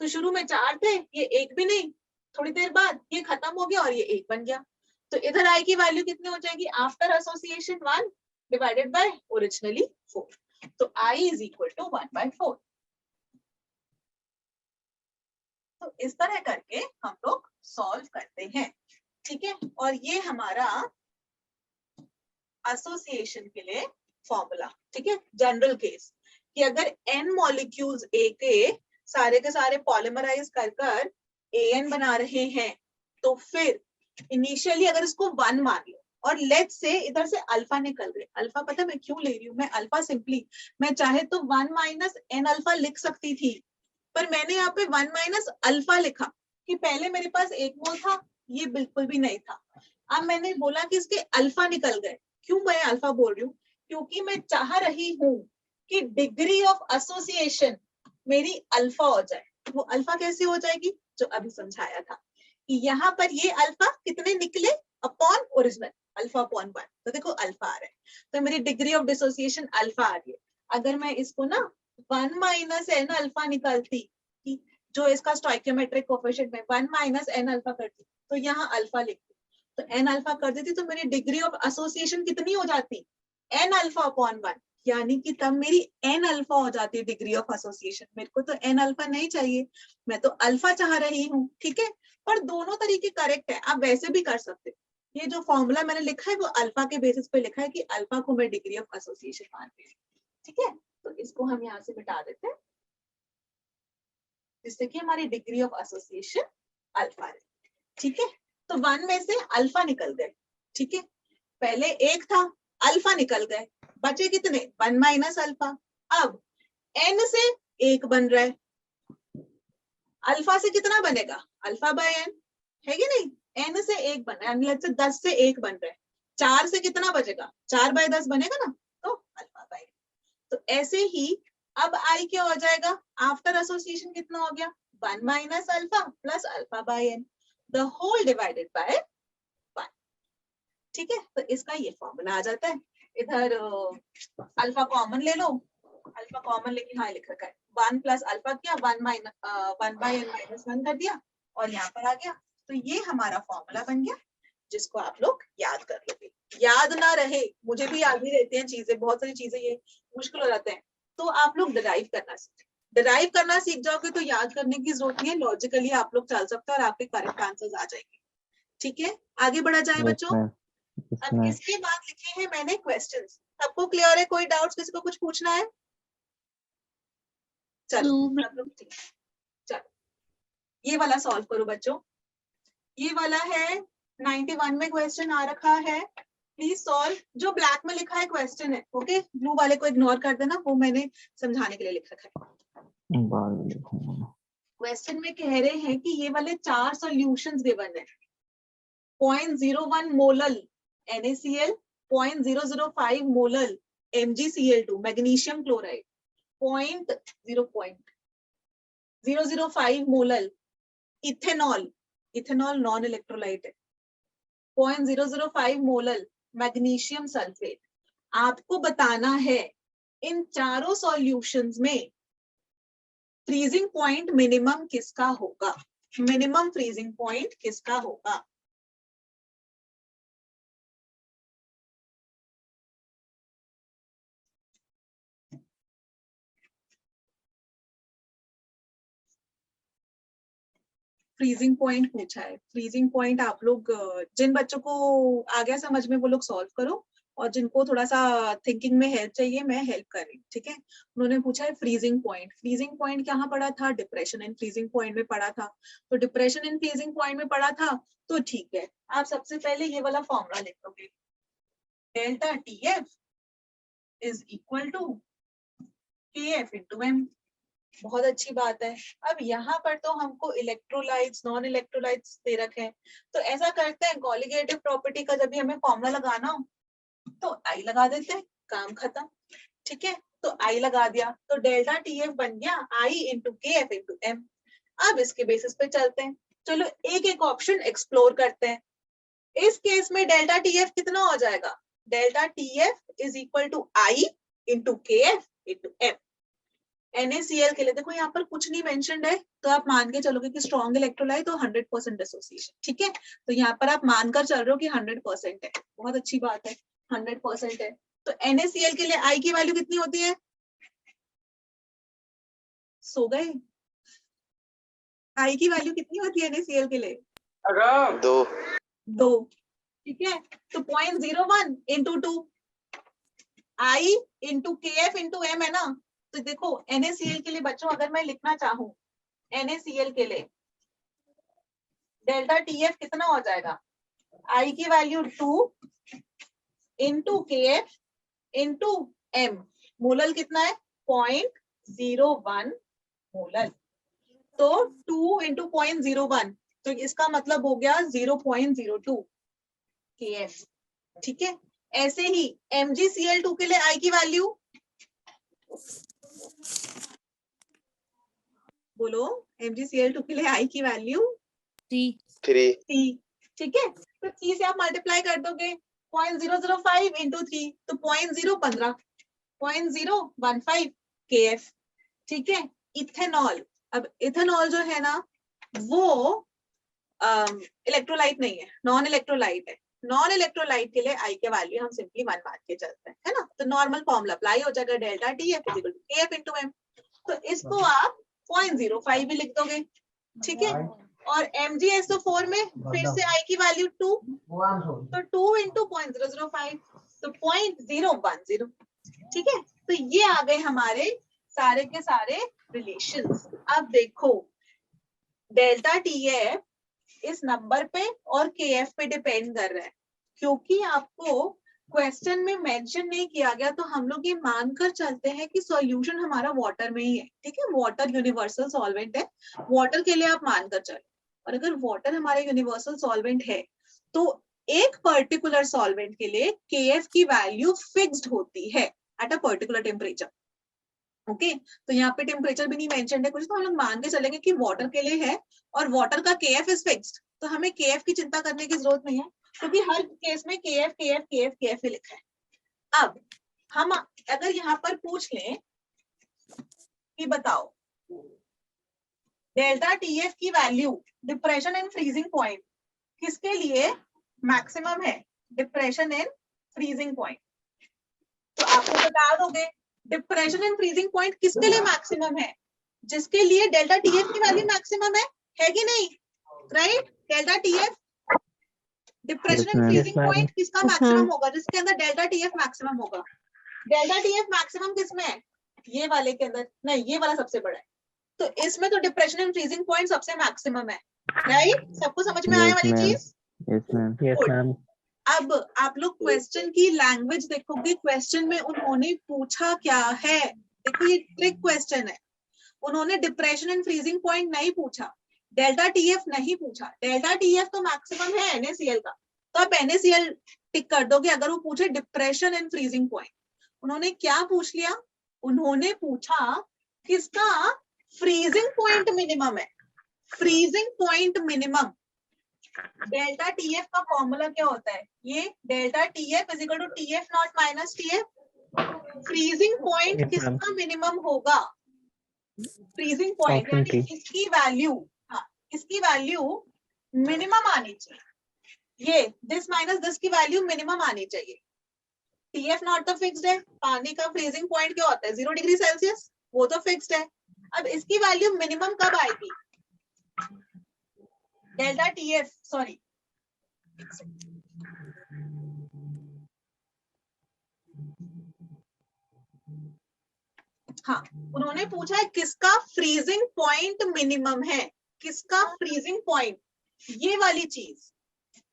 तो शुरू में 4 थे, ये एक भी नहीं, थोड़ी देर बाद ये खत्म हो गया और ये 1 बन गया। तो इधर I की वैल्यू कितनी हो जाएगी? After association 1 divided by originally 4। तो I इज इक्वल टू 1/4। तो इस तरह करके हम लोग सॉल्व करते हैं, ठीक है। और ये हमारा एसोसिएशन के लिए फॉर्मूला, ठीक है। जनरल केस कि अगर n मॉलिक्यूल्स A के सारे पॉलीमराइज कर AN बना रहे हैं, तो फिर इनिशियली अगर इसको 1 मान लो और लेट्स से इधर से अल्फा निकल रहे, अल्फा पता मैं क्यों ले रही हूँ, मैं अल्फा सिंपली मैं चाहे तो 1 माइनस n अल्फा लिख सकती थी, पर मैंने यहाँ पे 1 माइनस अल्फा लिखा कि पहले मेरे पास 1 मोल था, ये बिल्कुल भी नहीं था। अब मैंने बोला कि इसके अल्फा निकल गए। क्यों मैं अल्फा बोल रही हूँ? क्योंकि मैं चाह रही हूँ कि डिग्री ऑफ एसोसिएशन मेरी अल्फा हो जाए। वो अल्फा कैसे हो जाएगी? जो अभी समझाया था कि यहाँ पर ये अल्फा कितने निकले अपॉन ओरिजिनल, अल्फा अपॉन 1। तो देखो अल्फा आ रहा है, तो मेरी डिग्री ऑफ डिसोसिएशन अल्फा आ रही है। अगर मैं इसको ना 1 माइनस एन अल्फा निकालती, जो इसका स्टोइकियोमेट्रिक कोएफिशिएंट में 1 माइनस एन अल्फा करती, तो यहाँ अल्फा लिखती, तो एन अल्फा कर देती, तो मेरी डिग्री ऑफ एसोसिएशन कितनी हो जाती? एन अल्फा अपॉन 1, यानी कि तब मेरी एन अल्फा हो जाती है डिग्री ऑफ एसोसिएशन। मेरे को तो एन अल्फा नहीं चाहिए, मैं तो अल्फा चाह रही हूँ, ठीक है। पर दोनों तरीके करेक्ट है, आप वैसे भी कर सकते हो। ये जो फॉर्मूला मैंने लिखा है वो अल्फा के बेसिस पे लिखा है कि अल्फा को मैं डिग्री ऑफ एसोसिएशन मानती हूँ, ठीक है। तो इसको हम यहाँ से मिटा देते हैं, जिससे कि हमारी डिग्री ऑफ एसोसिएशन अल्फा है, ठीक है। तो 1 में से अल्फा निकल गए, ठीक है। पहले 1 था, अल्फा निकल गए, बचे कितने? 1 माइनस अल्फा। अब n से 1 बन रहा है, अल्फा से कितना बनेगा? अल्फा बाय n, है कि नहीं? n से 1 बन रहा है, यानी से 10 से 1 बन रहा है, 4 से कितना बचेगा? 4 बाय 10 बनेगा ना, तो अल्फा बाय। तो ऐसे ही अब I क्या हो जाएगा? आफ्टर एसोसिएशन कितना हो गया? 1 minus alpha plus alpha by n, the whole divided by 1, ठीक है। तो इसका ये फॉर्मूला आ जाता है। इधर अल्फा कॉमन ले लो, अल्फा कॉमन लेके हाँ लिख रखा है, 1 प्लस अल्फा किया, 1 बाय n माइनस 1 कर दिया और यहाँ पर आ गया। तो ये हमारा फॉर्मूला बन गया, जिसको आप लोग याद कर लोगे। याद ना रहे, मुझे भी याद नहीं रहती हैं चीजें, बहुत सारी चीजें ये मुश्किल हो जाते हैं, तो आप लोग डिराइव करना सीखें। डिराइव करना सीख जाओगे तो याद करने की जरूरत नहीं है, लॉजिकली आप लोग चल सकते हो और आपके करेक्ट आंसर्स आ जाएंगे, ठीक है। आगे बढ़ा जाए बच्चों। अब इसके बाद लिखे हैं मैंने क्वेश्चंस, सबको क्लियर है? कोई डाउट्स किसी को कुछ पूछना है? चलो सब लोग ठीक, चलो ये वाला सॉल्व करो बच्चों। ये वाला है 91 में क्वेश्चन आ रखा है, प्लीज सॉल्व। जो ब्लैक में लिखा है क्वेश्चन है, ओके, ब्लू वाले को इग्नोर कर देना, वो मैंने समझाने के लिए लिख रखा है। क्वेश्चन में कह रहे हैं कि ये वाले 4 सॉल्यूशंस गिवन है, 0.01 molal NaCl, 0.005 molal MgCl2 magnesium chloride, 0.005 molal ethanol, ethanol non electrolyte है, 0.005 मोलल मैग्नीशियम सल्फेट। आपको बताना है इन चारों सॉल्यूशंस में फ्रीजिंग पॉइंट मिनिमम किसका होगा, मिनिमम फ्रीजिंग पॉइंट किसका होगा। फ्रीजिंग पॉइंट पूछा है, फ्रीजिंग पॉइंट आप लोग जिन बच्चों को आ गया समझ में वो लोग सॉल्व करो, और जिनको थोड़ा सा थिंकिंग में हेल्प चाहिए मैं हेल्प कर रही हूँ, ठीक है। उन्होंने पूछा है फ्रीजिंग पॉइंट, फ्रीजिंग पॉइंट कहाँ पढ़ा था? डिप्रेशन इन फ्रीजिंग पॉइंट में पढ़ा था, तो डिप्रेशन इन फ्रीजिंग पॉइंट में पढ़ा था, तो ठीक है। आप सबसे पहले ये वाला फॉर्मूला लिख लोगे, delta TF is equal to KF into M। बहुत अच्छी बात है। अब यहाँ पर तो हमको इलेक्ट्रोलाइट्स नॉन इलेक्ट्रोलाइट्स दे रखे हैं, तो ऐसा करते हैं कॉलिगेटिव प्रॉपर्टी का जब भी हमें फॉर्मूला लगाना हो तो I लगा देते हैं, काम खत्म, ठीक है। तो I लगा दिया तो डेल्टा TF बन गया I into KF into M। अब इसके बेसिस पे चलते हैं, चलो एक एक ऑप्शन एक्सप्लोर करते हैं। इस केस में डेल्टा टीएफ कितना हो जाएगा? Delta TF is equal to I into K F into M. NaCl के लिए देखो यहाँ पर कुछ नहीं मेंशन्ड है, तो आप मान के चलोगे कि स्ट्रॉन्ग इलेक्ट्रोलाइट तो 100% डिसोसिएशन, ठीक है। तो यहाँ पर आप मानकर चल रहे हो कि 100% है, बहुत अच्छी बात है, 100% है। तो NaCl के लिए आई की वैल्यू कितनी होती है? सो गए? आई की वैल्यू कितनी होती है NaCl के लिए? 2, ठीक है। तो 0.01 इंटू 2 आई into K F into M है ना। तो देखो NaCl के लिए बच्चों अगर मैं लिखना चाहूं NaCl के लिए डेल्टा टीएफ कितना हो जाएगा? आई की value 2 into K F into M, molal कितना है? 0.01 मोलल। तो 2 इंटू 0.01, तो इसका मतलब हो गया 0.02 kf, ठीक है। ऐसे ही MgCl2 के लिए आई की वैल्यू बोलो, MgCl2 के लिए आई की वैल्यू 3, ठीक है। तो 3 से आप मल्टीप्लाई कर दोगे 0.005 इंटू 3, तो 0.015 0.015 kf, ठीक है। इथेनॉल, अब इथेनॉल जो है ना वो इलेक्ट्रोलाइट नहीं है, नॉन इलेक्ट्रोलाइट है। नॉन इलेक्ट्रोलाइट के लिए आई के वैल्यू हम सिंपली 1 मान के चलते हैं, है ना। तो नॉर्मल फॉर्मूला अप्लाई हो जाएगा, delta T F equal to KF into M. तो इसको आप 0.05 भी लिख दोगे, ठीक है। और MgSO4 में फिर से आई की वैल्यू 2, तो 2 इंटू 0.005, तो 0.010, ठीक है। तो ये आ गए हमारे सारे के सारे रिलेशंस। अब देखो डेल्टा टीएफ इस नंबर पे और केएफ पे डिपेंड कर रहा है, क्योंकि आपको क्वेश्चन में मेंशन नहीं किया गया, तो हम लोग ये मानकर चलते हैं कि सॉल्यूशन हमारा वाटर में ही है, ठीक है। वाटर यूनिवर्सल सॉल्वेंट है, वाटर के लिए आप मानकर चलो। और अगर वाटर हमारा यूनिवर्सल सॉल्वेंट है तो एक पर्टिकुलर सॉल्वेंट के लिए केएफ की वैल्यू फिक्स्ड होती है at a particular temperature, okay. तो यहाँ पे टेम्परेचर भी नहीं मेंशन्ड है कुछ, तो हम लोग मान के चलेंगे कि वाटर के लिए है और वाटर का केएफ इज फिक्स्ड, तो हमें केएफ की चिंता करने की जरूरत नहीं है, क्योंकि हर केस में केएफ केएफ केएफ केएफ ही लिखा है। अब हम अगर यहाँ पर पूछ लें कि बताओ डेल्टा टीएफ की value depression and freezing point किसके लिए मैक्सिमम है? Depression and freezing point. तो आपको बता दोगे डिप्रेशन एंड फ्रीजिंग पॉइंट किसके लिए मैक्सिमम है? जिसके लिए डेल्टा टीएफ की वैल्यू मैक्सिमम है कि नहीं? Right, delta TF depression and freezing point किसका मैक्सिमम होगा? जिसके अंदर डेल्टा टीएफ मैक्सिमम होगा। डेल्टा टीएफ मैक्सिमम किसमें है? ये वाले के अंदर नहीं, ये वाला सबसे बड़ा है, तो इसमें तो डिप्रेशन एंड फ्रीजिंग पॉइंट सबसे मैक्सिमम है, राइट। सबको समझ में आया वाली चीज? Yes ma'am. अब आप लोग क्वेश्चन की लैंग्वेज देखोगे, क्वेश्चन में उन्होंने पूछा क्या है। देखो ये ट्रिक क्वेश्चन है, उन्होंने डिप्रेशन एंड फ्रीजिंग पॉइंट नहीं पूछा, डेल्टा टीएफ नहीं पूछा। डेल्टा टीएफ तो मैक्सिमम है NaCl का, तो आप NaCl टिक कर दोगे। अगर वो पूछे डिप्रेशन एंड फ्रीजिंग पॉइंट, उन्होंने क्या पूछ लिया? उन्होंने पूछा किसका फ्रीजिंग पॉइंट मिनिमम है। Freezing point minimum, delta TF का फॉर्मूला क्या होता है? ये delta TF is equal to TF naught minus TF. Freezing point किसका मिनिमम होगा? फ्रीजिंग पॉइंट यानी इसकी वैल्यू, हाँ इसकी वैल्यू मिनिमम आनी चाहिए। ये दिस माइनस दिस की वैल्यू मिनिमम आनी चाहिए। टीएफ नॉट तो फिक्स्ड है, पानी का फ्रीजिंग पॉइंट क्या होता है? 0 डिग्री सेल्सियस, वो तो फिक्स्ड है। अब इसकी वैल्यू मिनिमम कब आएगी? डेल्टा टीएफ, सॉरी हाँ, उन्होंने पूछा है किसका फ्रीजिंग पॉइंट मिनिमम है, किसका फ्रीजिंग पॉइंट, ये वाली चीज।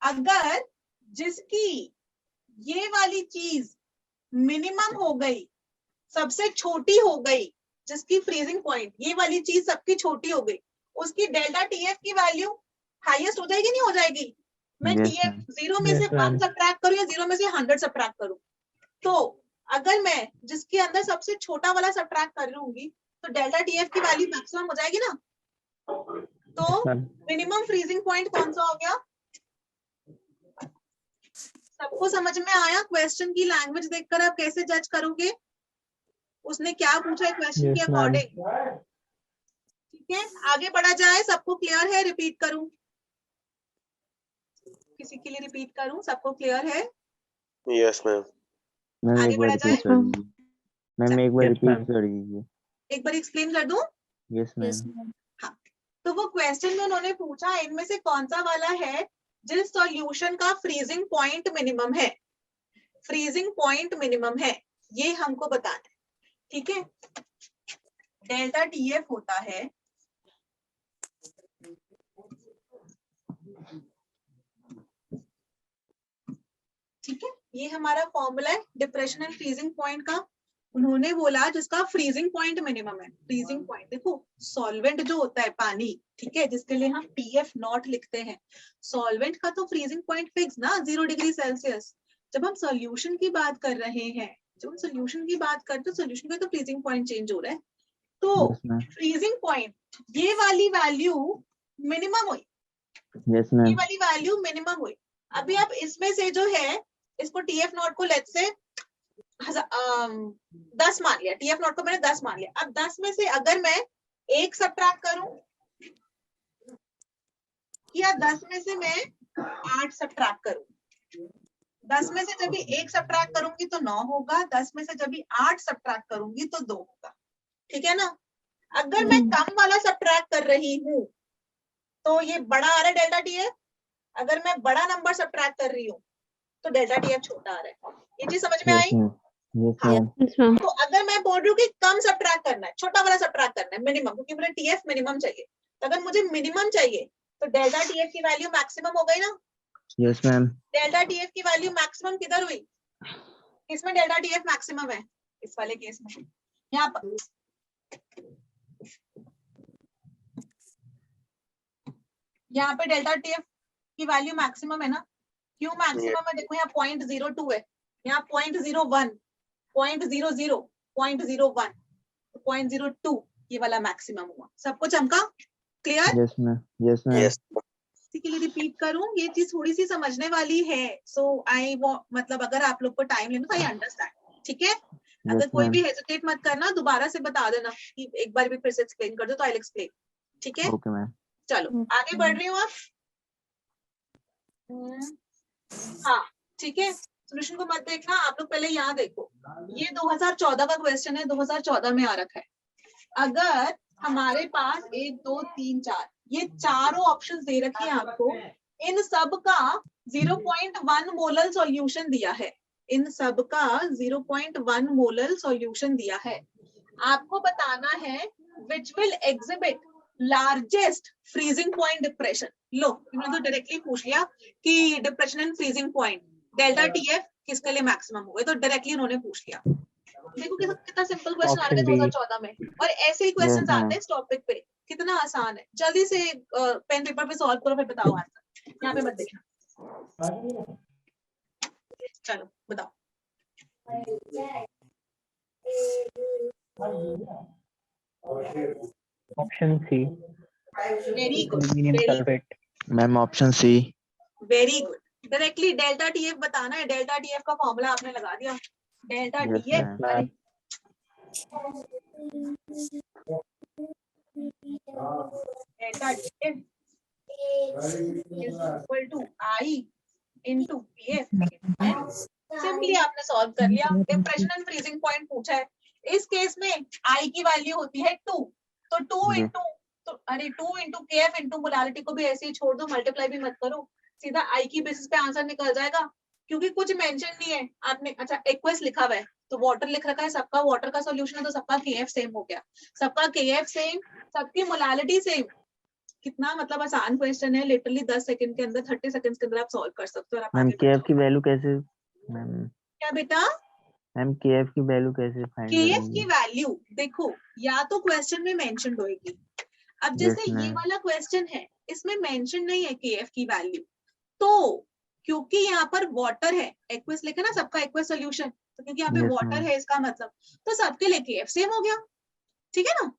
अगर जिसकी ये वाली चीज मिनिमम हो गई, सबसे छोटी हो गई, जिसकी फ्रीजिंग पॉइंट ये वाली चीज सबकी छोटी हो गई, उसकी डेल्टा टीएफ की वैल्यू हाईएस्ट हो जाएगी नहीं हो जाएगी? मैं टीएफ 0 में से 1 सब्ट्रैक्ट करूं या 0 में से 100 सब्ट्रैक्ट करूं, तो अगर मैं जिसके अंदर सबसे छोटा वाला सब्ट्रैक्ट कर लूंगी तो डेल्टा टीएफ की वैल्यू मैक्सिमम हो जाएगी ना। तो मिनिमम फ्रीजिंग पॉइंट कौन सा हो गया? सबको समझ में आया? क्वेश्चन की लैंग्वेज देखकर आप कैसे जज करोगे उसने क्या पूछा है क्वेश्चन के Yes, ma'am. अकॉर्डिंग? ठीक है, आगे बढ़ा जाए। सबको क्लियर है? रिपीट करूं? किसी के लिए रिपीट करूं? सबको क्लियर है? Yes ma'am. मैम आगे एक बार बढ़ा रिपीट जाए? कर दीजिए। मैम एक बार Yes, रिपीट ma'am. कर दीजिए। एक बार एक्सप्लेन कर दूं? Yes ma'am. हाँ, तो वो क्वेश्चन में उन्होंने पूछा इनमें से कौन सा वाला है जिस सॉल्यूशन का फ्रीजिंग पॉइंट मिनिमम है। फ्रीजिंग पॉइंट मिनिमम है ये हमको बताना है। ठीक है, डेल्टा टीएफ होता है ठीक है, ये हमारा फॉर्मूला है डिप्रेशन एंड फ्रीजिंग पॉइंट का। उन्होंने बोला जिसका फ्रीजिंग पॉइंट मिनिमम है। फ्रीजिंग पॉइंट देखो, सॉल्वेंट जो होता है पानी, ठीक है, जिसके लिए हम टीएफ नॉट लिखते हैं, सॉल्वेंट का तो फ्रीजिंग पॉइंट फिक्स ना 0 डिग्री सेल्सियस। जब हम सॉल्यूशन की बात कर रहे हैं, जब हम सॉल्यूशन की बात करते हैं, सॉल्यूशन का तो फ्रीजिंग पॉइंट चेंज हो रहा है। तो यस मैम। फ्रीजिंग पॉइंट ये वाली वैल्यू मिनिमम हुई, यस ये मैम। वाली वैल्यू मिनिमम हुई। अभी आप इसमें से जो है इसको टीएफ नॉट को लेट्स से 10 मान लिया, टीएफ नॉट को मैंने 10 मान लिया। अब 10 में से अगर मैं 1 सब्ट्रैक्ट करूं या 10 में से मैं 8 सब्ट्रैक्ट करूं, 10 में से जब भी 1 सब्ट्रैक्ट करूंगी तो 9 होगा, 10 में से जब भी 8 सब्ट्रैक्ट करूंगी तो 2 होगा। ठीक है ना? अगर मैं कम वाला सब्ट्रैक्ट कर रही हूँ तो ये बड़ा आ रहा है डेल्टा टीएफ, अगर मैं बड़ा नंबर सब्ट्रैक्ट कर रही हूँ तो डेल्टा टीएफ छोटा आ रहा है। ये चीज समझ में आई? Yes ma'am. यस हाँ। मैम। तो अगर मैं बोल रही हूँ कि कम सब्ट्रैक्ट करना है, छोटा वाला सब्ट्रैक्ट करना है मिनिमम, क्योंकि मुझे टीएफ मिनिमम चाहिए, तो अगर मुझे मिनिमम चाहिए तो डेल्टा टीएफ की वैल्यू मैक्सिमम हो गई ना? Yes ma'am. डेल्टा टीएफ की वैल्यू मैक्सिमम किधर हुई? किसमें डेल्टा टीएफ मैक्सिमम है? इस वाले केस में, यहाँ पर। यहाँ पे डेल्टा टीएफ की वैल्यू मैक्सिमम है ना? क्यों मैक्सिमम है? देखो यहाँ 0.02 है, यहाँ 0.01, 0.00, 0.01, 0.02 ये वाला मैक्सिमम हुआ। सबको चमका? Clear? Yes ma'am. Yes ma'am. Yes इसी के लिए रिपीट करूं, ये चीज थोड़ी सी समझने वाली है। सो आई वो मतलब अगर आप लोग को टाइम लेना तो आई अंडरस्टैंड। ठीक है, अगर यस कोई मैम। भी हेजिटेट मत करना, दोबारा से बता देना कि एक बार भी फिर से एक्सप्लेन कर दो तो आई विल एक्सप्लेन। ठीक है, ओके मैम। चलो आगे बढ़ रही हूँ आप। हाँ ठीक है, सोल्यूशन को मत देखना, आप लोग पहले यहाँ देखो। ये 2014 का क्वेश्चन है, 2014 में आ रखा है। अगर हमारे पास 1 2 3 4 ये चारों ऑप्शंस दे रखी है आपको, इन सब का 0.1 मोलर सॉल्यूशन दिया है, इन सब का 0.1 मोलर सॉल्यूशन दिया है। आपको बताना है which will exhibit largest freezing point depression. लो इन्होंने तो डायरेक्टली पूछ लिया कि depression and freezing point delta TF किसके लिए मैक्सिमम हो गए, तो डायरेक्टली उन्होंने पूछ लिया। देखो कितना सिंपल क्वेश्चन आ रहा है Option B. 2014 में, और ऐसे ही क्वेश्चंस आते हैं इस टॉपिक पे। कितना आसान है, जल्दी से पेन पेपर पे सॉल्व करो, फिर बताओ आंसर। यहाँ पे मत देखना, चलो बताओ। Option C. Very good, Aluminium sulfate. Ma'am option C. Very good. Directly delta TF बताना है, डेल्टा टीएफ का फॉर्मूला आपने लगा दिया। Delta Yes, TF, ma'am. अरे delta TF is equal to I into PF. Simply आपने सॉल्व कर लिया। डिप्रेशन एंड फ्रीजिंग पॉइंट पूछा है, इस केस में आई की वैल्यू होती है 2, तो 2 इंटू अरे 2 इंटू केएफ इंटू मोलारिटी को भी ऐसे ही छोड़ दो, मल्टीप्लाई भी मत करो, सीधा आई की बेसिस पे आंसर निकल जाएगा, क्योंकि कुछ मेंशन नहीं है आपने। अच्छा एक्वस लिखा हुआ है तो वाटर लिख रखा है, सबका वाटर का सॉल्यूशन है तो सबका केएफ सेम हो गया, सबका केएफ सेम, सबकी मोलारिटी सेम। कितना मतलब आसान क्वेश्चन है, लिटरली 10 सेकंड के अंदर, 30 सेकंड्स के अंदर आप सॉल्व कर सकते हो। और आप मैम आगे बढ़ केएफ की जाओगे। वैल्यू कैसे मैम? क्या बेटा? मैम केएफ की वैल्यू कैसे फाइंड केएफ करेंगे? की वैल्यू देखो या तो क्वेश्चन में मेंशन होएगी। अब जैसे Yes, ये ma'am. वाला क्वेश्चन है इसमें मेंशन नहीं है केएफ की वैल्यू, तो क्योंकि यहाँ पर वाटर है, एक्वस लिखा ना, सबका एक्वस सॉल्यूशन, तो क्योंकि यहाँ पे Yes, वाटर ma'am. है इसका मतलब तो सबके लिए केएफ सेम हो गया। ठीक है ना?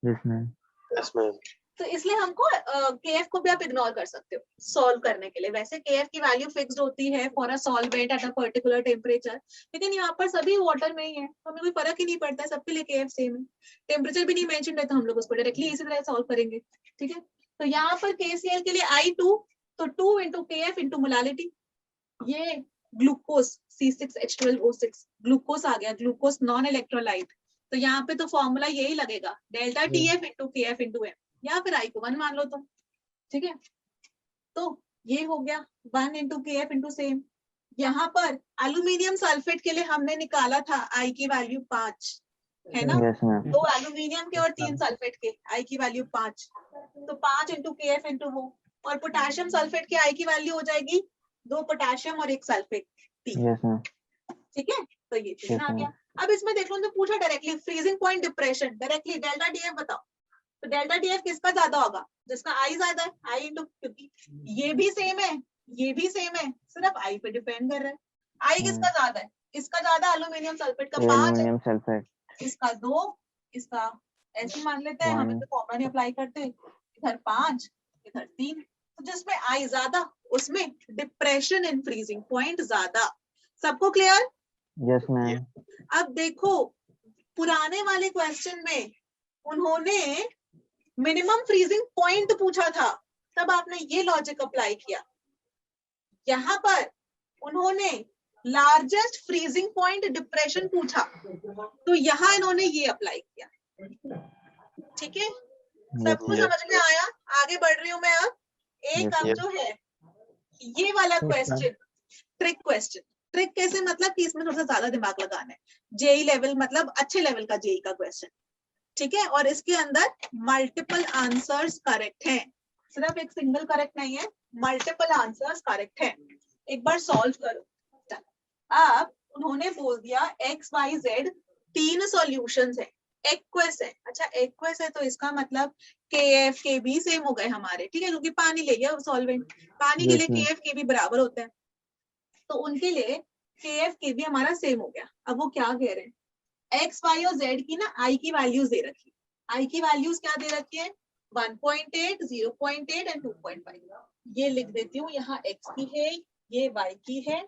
Yes ma'am. Yes ma'am. तो इसलिए हमको KF को भी आप इग्नोर कर सकते हो सॉल्व करने के लिए। वैसे KF की वैल्यू फिक्स्ड होती है for a solvent at a particular temperature, लेकिन यहाँ पर सभी वाटर में ही है, हमें कोई फर्क ही नहीं पड़ता है, सबके लिए KF सेम है। टेम्परेचर भी नहीं मेंशन है तो हम लोग उसको डायरेक्टली इसी तरह सॉल्व करेंगे, ठीक है। तो यहाँ पर KCl के लिए I2, तो 2 into KF into मोलालिटी, ये ग्लूकोज C6H12O6 ग्लूकोज आ गया, ग्लूकोज नॉन इलेक्ट्रोलाइट। तो यहाँ पे तो फॉर्मूला यही लगेगा, delta TF into KF into M, या फिर I को 1 मान लो तुम, ठीक है। तो ये हो गया 1 into KF into सेम। यहाँ पर एल्यूमिनियम सल्फेट के लिए हमने निकाला था I की वैल्यू 5, है ना। Yes ma'am. 2 एल्यूमिनियम के और 3 सल्फेट के I की वैल्यू 5, तो 5 into KF into वो। और पोटेशियम सल्फेट के I की वैल्यू हो जाएगी 2 पोटेशियम और 1 सल्फेट, 3, यस मैम। ठीक है। तो ये Yes, आ गया। अब इसमें देख लो तो पूछा directly freezing point depression, directly delta DF बताओ। तो डेल्टा DF किसका ज्यादा होगा, जिसका I ज्यादा है, I इंटू, क्योंकि ये भी सेम है ये भी सेम है, सिर्फ I पे डिपेंड कर रहा है। I किसका ज्यादा है, इसका ज्यादा एल्यूमिनियम सल्फेट का 5 है, एल्युमिनियम सल्फेट। इसका 2, इसका ऐसे मान लेते हैं, हमें तो फॉर्मूला नहीं अप्लाई करते, इधर 5 इधर 3, तो जिसमें I ज्यादा उसमें डिप्रेशन इन फ्रीजिंग पॉइंट ज्यादा। सबको क्लियर? Yes ma'am. अब देखो पुराने वाले क्वेश्चन में उन्होंने मिनिमम फ्रीजिंग पॉइंट पूछा था, तब आपने ये लॉजिक अप्लाई किया। यहाँ पर उन्होंने लार्जेस्ट फ्रीजिंग पॉइंट डिप्रेशन पूछा, तो यहाँ इन्होंने ये अप्लाई किया, ठीक है। सबको समझ में आया? आगे बढ़ रही हूँ मैं अब। एक अब जो है ये वाला क्वेश्चन, ट्रिक क्वेश्चन। ट्रिक कैसे, मतलब कि इसमें थोड़ा सा ज्यादा दिमाग लगाना है, जेई लेवल मतलब अच्छे लेवल का जेई का क्वेश्चन, ठीक है। और इसके अंदर मल्टीपल आंसर्स करेक्ट हैं, सिर्फ एक सिंगल करेक्ट नहीं है, मल्टीपल आंसर्स करेक्ट हैं। एक बार सॉल्व करो। अब उन्होंने बोल दिया XYZ 3 सॉल्यूशंस है, एक्वस है। अच्छा एक्वस है तो इसका मतलब KF KB सेम हो गए हमारे, ठीक है, क्योंकि पानी ले गया सॉल्वेंट, पानी के लिए KF KB बराबर होता है, तो उनके लिए KF KB हमारा सेम हो गया। अब वो क्या कह रहे हैं, X Y और Z की ना I की वैल्यूज दे रखी है। I की वैल्यूज क्या दे रखी है, 1.8, 0.8 एंड 2.5। ये लिख देती हूँ, यहाँ X की है, ये Y की है,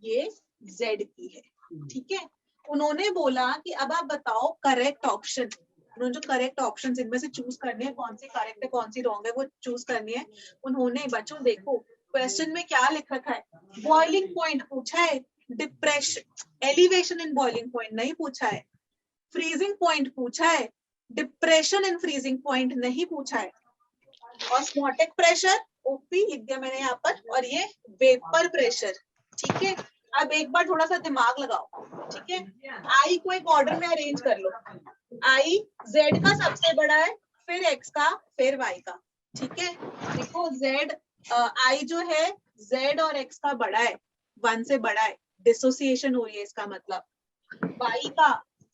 ये Z की है, ठीक है। उन्होंने बोला कि अब आप बताओ करेक्ट ऑप्शन, उन्होंने जो करेक्ट ऑप्शन इनमें से चूज करने हैं, कौन सी करेक्ट है कौन सी रॉन्ग है वो चूज करनी है उन्होंने। बच्चों देखो क्वेश्चन में क्या लिख रखा है, बॉइलिंग पॉइंट पूछा है, depression elevation in boiling point नहीं पूछा है, फ्रीजिंग पॉइंट पूछा है, डिप्रेशन इन फ्रीजिंग पॉइंट नहीं पूछा है, ऑस्मोटिक प्रेशर ओपी लिख दिया मैंने यहाँ पर, और ये वेपर प्रेशर, ठीक है। अब एक बार थोड़ा सा दिमाग लगाओ, ठीक है। आई को एक ऑर्डर में अरेंज कर लो, आई जेड का सबसे बड़ा है, फिर एक्स का, फिर वाई का, ठीक है। देखो जेड आई जो है जेड और एक्स का बड़ा है, 1 से बड़ा है, डिसोसिएशन हो रही है इसका मतलब। वाई का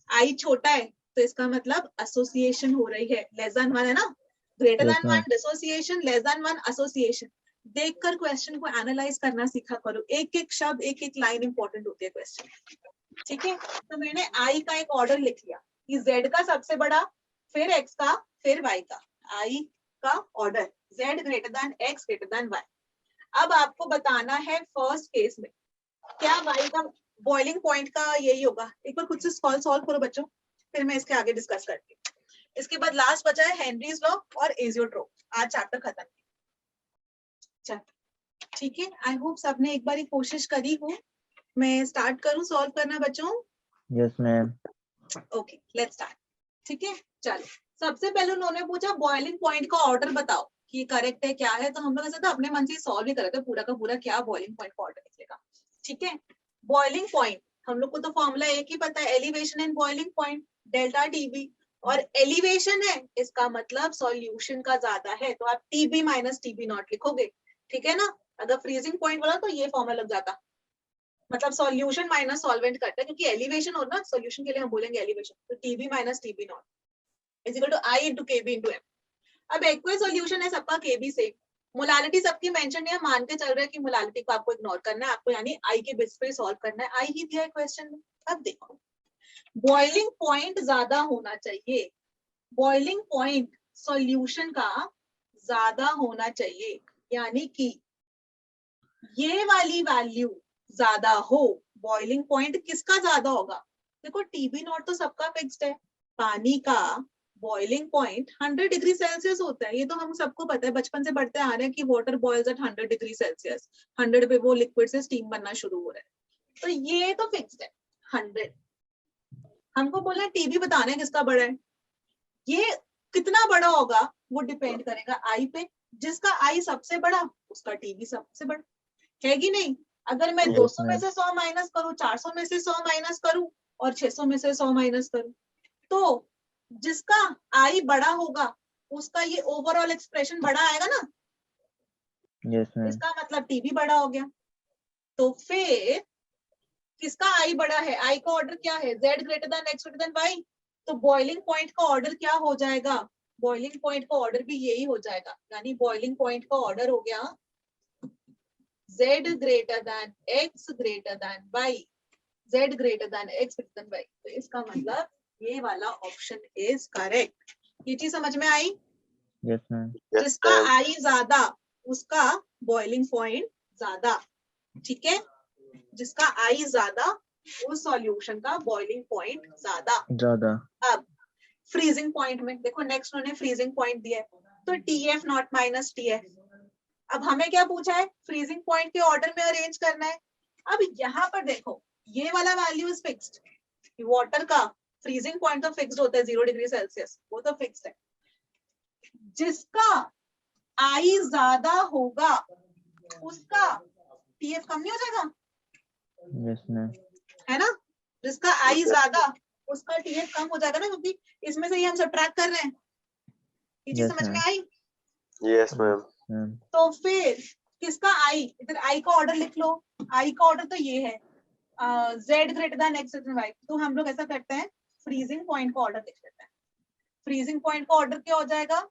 आई छोटा है तो इसका मतलब एसोसिएशन हो रही है, लेस देन 1 है ना, greater than 1 dissociation, less than 1 association. देखकर क्वेश्चन को एनालाइज करना सीखा करो, एक एक शब्द एक एक लाइन इंपॉर्टेंट होती है क्वेश्चन, ठीक है। तो मैंने आई का एक ऑर्डर लिख लिया कि जेड का सबसे बड़ा, फिर एक्स का, फिर वाई का, आई का order Z greater than X greater than Y. अब आपको बताना है फर्स्ट केस में क्या वाई का बॉइलिंग पॉइंट का यही होगा। एक बार खुद से सॉल्व करो बच्चों, फिर मैं इसके आगे डिस्कस करती हूँ। इसके बाद लास्ट बचा है हेनरीज लॉ और एजियोट्रोप, आज चैप्टर खत्म। चल ठीक है, आई होप सबने एक बार कोशिश करी हो। मैं स्टार्ट करूं सॉल्व करना बच्चों? Yes ma'am. Okay let's start, ठीक है। चलो सबसे पहले उन्होंने पूछा बॉइलिंग पॉइंट का ऑर्डर बताओ कि करेक्ट है क्या है, तो हम लोग ऐसा था अपने मन से सॉल्व ही कर रहे थे पूरा का पूरा, क्या बॉइलिंग पॉइंट का ऑर्डर निकलेगा, ठीक है। बॉइलिंग पॉइंट हम लोग को तो फॉर्मूला एक ही पता है, elevation and boiling point delta TB, और एलिवेशन है इसका मतलब सॉल्यूशन का ज्यादा है, तो आप टीबी माइनस टीबी नॉट लिखोगे, ठीक है ना। अगर फ्रीजिंग पॉइंट बोला तो ये फॉर्मूला लग जाता, मतलब सॉल्यूशन माइनस सॉल्वेंट करता है, क्योंकि एलिवेशन हो ना सॉल्यूशन के लिए हम बोलेंगे एलिवेशन, तो TB minus TB naught is equal to I into KB into M. अब एक्वस सॉल्यूशन है सबका केबी सेम, मोलालिटी सबकी मेंशन है, मान के चल रहा है कि मोलालिटी को आपको इग्नोर करना है, आपको यानी आई के बेस पे सॉल्व करना है, आई ही दिया है क्वेश्चन में। अब देखो बॉइलिंग पॉइंट ज्यादा होना चाहिए, बॉइलिंग पॉइंट सॉल्यूशन का ज्यादा होना चाहिए, यानी कि ये वाली वैल्यू ज्यादा हो। बॉइलिंग पॉइंट किसका ज्यादा होगा? देखो टीबी नॉट तो सबका फिक्स्ड है, पानी का बॉइलिंग पॉइंट 100 डिग्री सेल्सियस होता है, ये तो हम सबको पता है, बचपन से पढ़ते आ रहे हैं कि water boils at 100 degree Celsius, 100 पे वो लिक्विड से स्टीम बनना शुरू हो रहा है, तो ये तो फिक्स्ड है 100। हमको बोलना टीबी बताना है किसका बड़ा है, ये कितना बड़ा होगा वो डिपेंड करेगा आई पे, जिसका आई सबसे बड़ा उसका टीबी सबसे बड़ा, है कि नहीं? अगर मैं Yes, 200 में ma'am. से 100 माइनस करूं, 400 में से 100 माइनस करूं और 600 में से 100 माइनस करूं, तो जिसका आई बड़ा होगा उसका ये ओवरऑल एक्सप्रेशन बड़ा आएगा ना, Yes, ma'am. इसका मतलब टीबी बड़ा हो गया। तो फिर किसका आई बड़ा है? आई का ऑर्डर क्या है? z greater than x greater than y। तो बॉइलिंग पॉइंट का ऑर्डर क्या हो जाएगा? बॉइलिंग पॉइंट का ऑर्डर भी यही हो जाएगा, यानी बॉइलिंग पॉइंट का ऑर्डर हो गया z greater than x greater than y, z greater than x greater than y। तो इसका मतलब ये वाला ऑप्शन इज करेक्ट। ये चीज समझ में आई? Yes, ma'am. जिसका आई ज्यादा उसका बॉइलिंग पॉइंट ज्यादा, ठीक है? जिसका आई ज्यादा उस सॉल्यूशन का बॉइलिंग पॉइंट ज्यादा। ज़्यादा. अब फ्रीजिंग पॉइंट में देखो, नेक्स्ट उन्होंने फ्रीजिंग पॉइंट दिया है, तो TF नॉट माइनस TF। अब हमें क्या पूछा है? फ्रीजिंग पॉइंट के ऑर्डर में अरेंज करना है। अब यहाँ पर देखो, ये वाला वैल्यू इज फिक्स्ड, वाटर का फ्रीजिंग पॉइंट तो फिक्स्ड होता है 0 डिग्री सेल्सियस, वो तो फिक्स्ड है। जिसका आई ज्यादा होगा उसका TF कम नहीं हो जाएगा, Yes, ma'am. है ना? जिसका आई ज्यादा उसका TF कम हो जाएगा ना, क्योंकि इसमें से ये हम सब्ट्रैक्ट कर रहे हैं। ये चीज Yes, समझ में ma'am. आई? Yes, ma'am. Ma'am. तो फिर किसका आई, इधर आई का ऑर्डर लिख लो। आई का ऑर्डर तो ये है z greater than x greater than y। तो हम लोग ऐसा करते हैं, फ्रीजिंग पॉइंट का ऑर्डर लिख लेते हैं। फ्रीजिंग पॉइंट का ऑर्डर क्या हो जाएगा?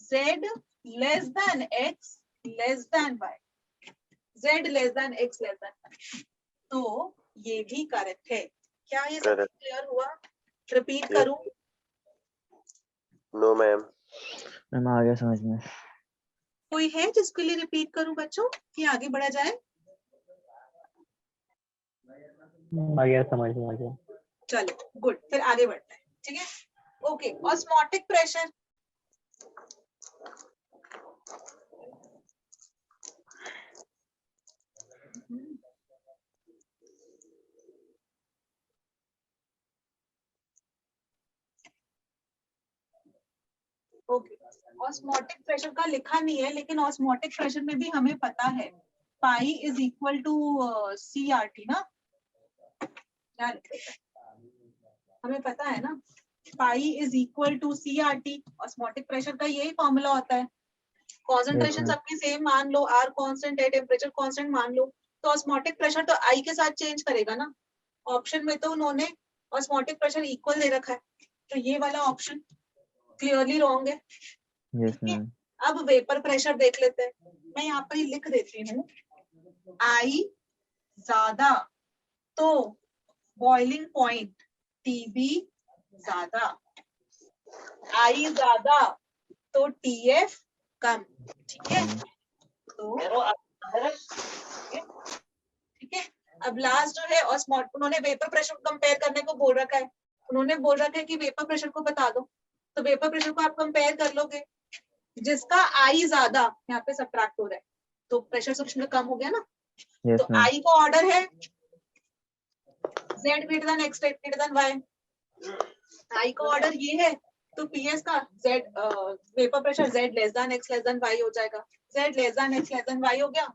z less than x less than y, z less than x less than y। तो ये भी करेक्ट है। क्या ये सब Correct. क्लियर हुआ? Repeat Yes. करूं? No, ma'am. मैम आ गया समझ में. कोई है जिसके लिए रिपीट करूं बच्चों, कि आगे बढ़ा जाए? आ गया समझ में, आ गया. चलो गुड, फिर आगे बढ़ते हैं, ठीक है? Okay, osmotic pressure. Okay, osmotic pressure का लिखा नहीं है, लेकिन ऑस्मोटिक प्रेशर में भी हमें पता है pi is equal to CRT ना, क्या लिखते हैं? हमें पता है ना, pi is equal to CRT। Osmotic pressure का यही फॉर्मूला होता है। Concentration Yes, ma'am. सबकी सेम मान लो, R कांस्टेंट है, टेम्परेचर कांस्टेंट मान लो, तो ऑस्मोटिक प्रेशर तो I के साथ चेंज करेगा ना। ऑप्शन में तो उन्होंने ऑस्मोटिक प्रेशर इक्वल दे रखा है, तो ये वाला ऑप्शन क्लियरली रॉन्ग है। Yes, ठीक है? ma'am. अब वेपर प्रेशर देख लेते हैं, मैं यहाँ पर ही लिख देती हूँ, आई ज्यादा तो बॉइलिंग पॉइंट TB ज्यादा, आई ज्यादा तो TF कम, ठीक है? तो ठीक है, अब लास्ट जो है ऑस्मोटिक, उन्होंने वेपर प्रेशर को कंपेयर करने को बोल रखा है। उन्होंने बोल रखा है कि वेपर प्रेशर को बता दो, तो वेपर प्रेशर को आप कंपेयर कर लोगे, जिसका आई ज्यादा यहाँ पे सब्ट्रैक्ट हो रहा है, तो प्रेशर सब्सटेंस कम हो गया ना। Yes, तो ma'am. आई का ऑर्डर है z greater than x greater than y, आई का ऑर्डर ये है, तो PS का z vapour pressure z less than x less than y हो जाएगा, z less than x less than y हो गया,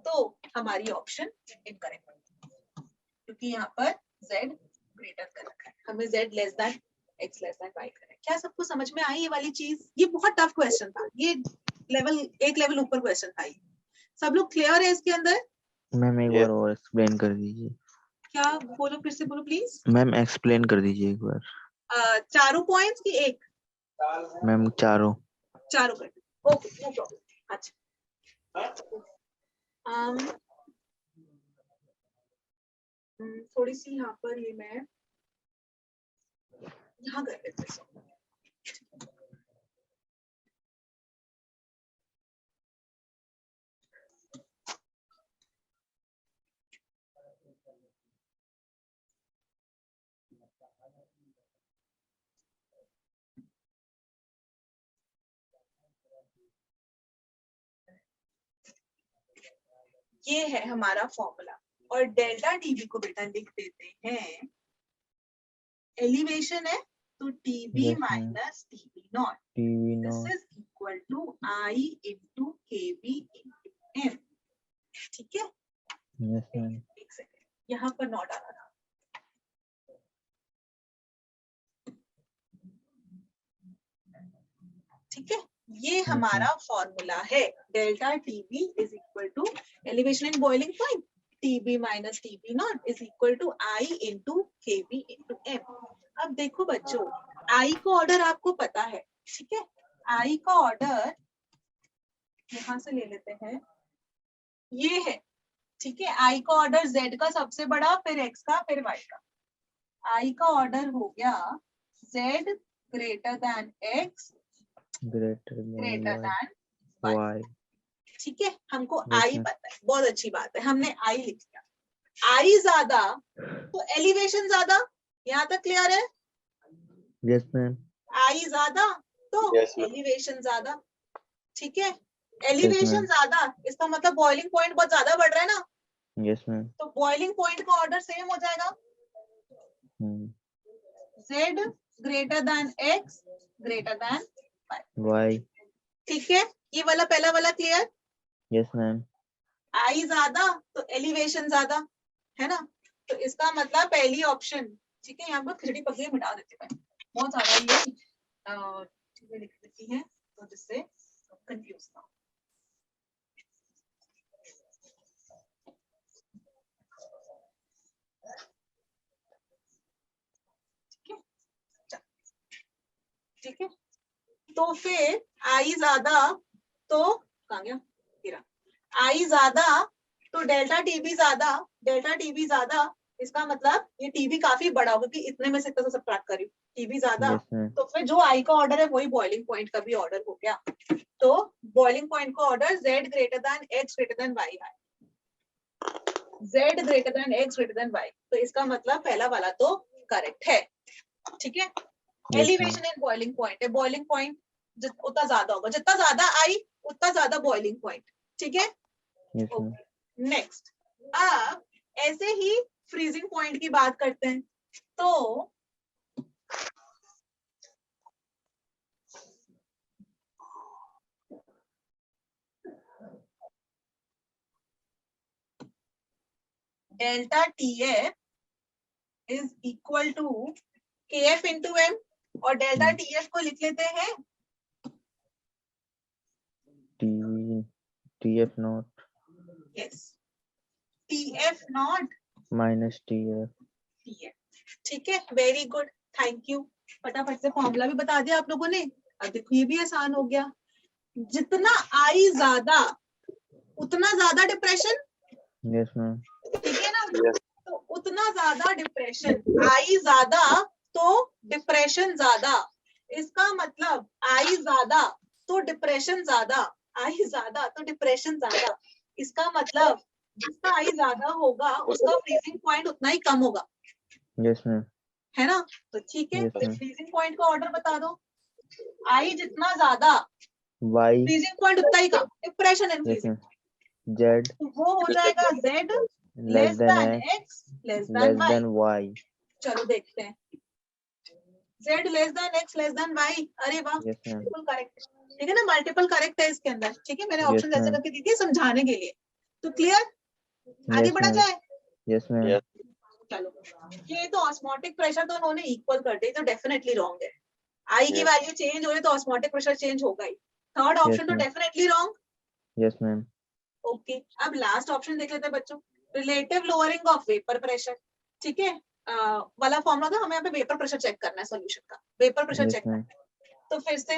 तो हमारी ऑप्शन इनकरेक्ट, क्योंकि यहाँ पर z ग्रेटर कर रखा है, हमें z less than x less than y करना है। क्या सबको समझ में आई ये वाली चीज? ये बहुत टफ क्वेश्चन था, ये लेवल एक लेवल ऊपर क्वेश्चन था ये। सब लोग क्लियर है इसके अंदर? मैम एक Yes. बार और एक्सप्लेन कर दीजिए. क्या बोलो, फिर से बोलो प्लीज। मैम एक्सप्लेन कर दीजिए एक बार. चारों पॉइंट्स की एक? मैम चारों. चारों कर, ओके नो प्रॉब्लम। अच्छा, थोड़ी सी यहाँ पर ये मैं यहाँ कर देती हूँ। ये है हमारा फॉर्मूला। और डेल्टा टीबी को बेटा लिख देते हैं, एलिवेशन है तो TB Yes, ma'am. Minus TB naught, TV this not. Is equal to I into KB into M. ठीक है, Yes, ma'am. एक सेकेंड, यहाँ पर नॉट आ रहा था। ठीक है, ये हमारा फॉर्मूला है, delta TB is equal to elevation in boiling point, TB minus TB naught is equal to I into KB into M. अब देखो बच्चों, आई का ऑर्डर आपको पता है, ठीक है, आई का ऑर्डर यहां से ले लेते हैं, ये है, ठीक है, आई का ऑर्डर जेड का सबसे बड़ा, फिर एक्स का, फिर वाई का। आई का ऑर्डर हो गया Z greater than X Greater greater than than Y. ठीक है, हमको Yes, आई ma'am. पता है, बहुत अच्छी बात है, हमने आई लिख दिया। आई ज्यादा तो एलिवेशन ज्यादा, यहाँ तक क्लियर है? Yes, ma'am. आई ज्यादा तो Yes, ma'am. एलिवेशन ज्यादा, ठीक है, एलिवेशन ma'am. ज्यादा इसका मतलब बॉइलिंग पॉइंट बहुत ज्यादा बढ़ रहा है ना, Yes, ma'am. तो बॉइलिंग पॉइंट का ऑर्डर सेम हो जाएगा, Hmm. z greater than x greater than Y. ठीक है, ये वाला पहला वाला क्लियर? Yes, ma'am. आई ज्यादा तो एलिवेशन ज्यादा, है ना, तो इसका मतलब पहली ऑप्शन, ठीक है, यहाँ पर खिचड़ी पकड़ी मिटा देते हैं, बहुत ज्यादा ये चीजें लिख देती है तो जिससे कंफ्यूज ना हो। ठीक है, तो फिर आई ज्यादा तो कहाँ गया गिरा, आई ज्यादा तो डेल्टा टीबी ज्यादा, डेल्टा टीबी ज्यादा इसका मतलब ये टीबी काफी बड़ा होगा, क्योंकि इतने में से इतना सबट्रैक्ट कर रही हूँ, टीबी ज्यादा, Yes, ma'am. तो फिर जो आई का ऑर्डर है वही बॉइलिंग पॉइंट का भी ऑर्डर हो गया, तो बॉइलिंग पॉइंट का order z greater than x greater than y है, z greater than x greater than y, तो इसका मतलब पहला वाला तो करेक्ट है, ठीक है। Yes, elevation in boiling point है, बॉइलिंग पॉइंट उतना ज्यादा होगा, जितना ज्यादा आई उतना ज्यादा बॉइलिंग पॉइंट, ठीक है। Yes, ma'am. नेक्स्ट, अब ऐसे ही फ्रीजिंग पॉइंट की बात करते हैं, तो delta TF is equal to KF into M, और डेल्टा TF को लिख लेते हैं TF not yes TF naught minus TF. TF, ठीक है, वेरी गुड, थैंक यू, फटाफट से फॉर्मूला भी बता दिया आप लोगों ने। अब देखो ये भी आसान हो गया, जितना आई ज्यादा उतना ज्यादा डिप्रेशन, Yes, ma'am. ठीक है ना, Yes. तो उतना ज्यादा डिप्रेशन, आई ज्यादा तो डिप्रेशन ज्यादा, इसका मतलब आई ज्यादा तो डिप्रेशन ज्यादा, आई ज्यादा तो डिप्रेशन ज्यादा, इसका मतलब जिसका आई ज्यादा होगा उसका फ्रीजिंग पॉइंट उतना ही कम होगा, Yes, ma'am. है ना, तो ठीक है, Yes, तो ma'am. फ्रीजिंग पॉइंट का ऑर्डर बता दो, आई जितना ज्यादा Y. फ्रीजिंग पॉइंट उतना ही कम, depression and Yes, freezing, ma'am. Z तो वो हो जाएगा z less than X less less than y। than Y. चलो देखते हैं, z less than x less than y, अरे वाह, Yes, ma'am. बिल्कुल करेक्ट, ठीक है ना, मल्टीपल करेक्ट है इसके अंदर, ठीक है, मैंने Yes, ऑप्शन ऐसे ma'am. करके दी थी समझाने के लिए, तो क्लियर, आगे Yes, बढ़ा ma'am. जाए। Yes, ma'am. Yes. चलो, ये तो ऑस्मोटिक प्रेशर तो उन्होंने इक्वल कर दिया, तो डेफिनेटली रॉन्ग है, आई की Yes. वैल्यू चेंज हो रही तो ऑस्मोटिक प्रेशर चेंज होगा ही, थर्ड ऑप्शन तो ma'am. Definitely wrong. Yes, ma'am. Okay, अब लास्ट ऑप्शन देख लेते हैं बच्चों, relative lowering of vapour pressure, ठीक है, वाला फॉर्मूला था, हमें यहाँ पे वेपर प्रेशर चेक करना है, सॉल्यूशन का vapour pressure Yes, check ma'am. करना है, तो फिर से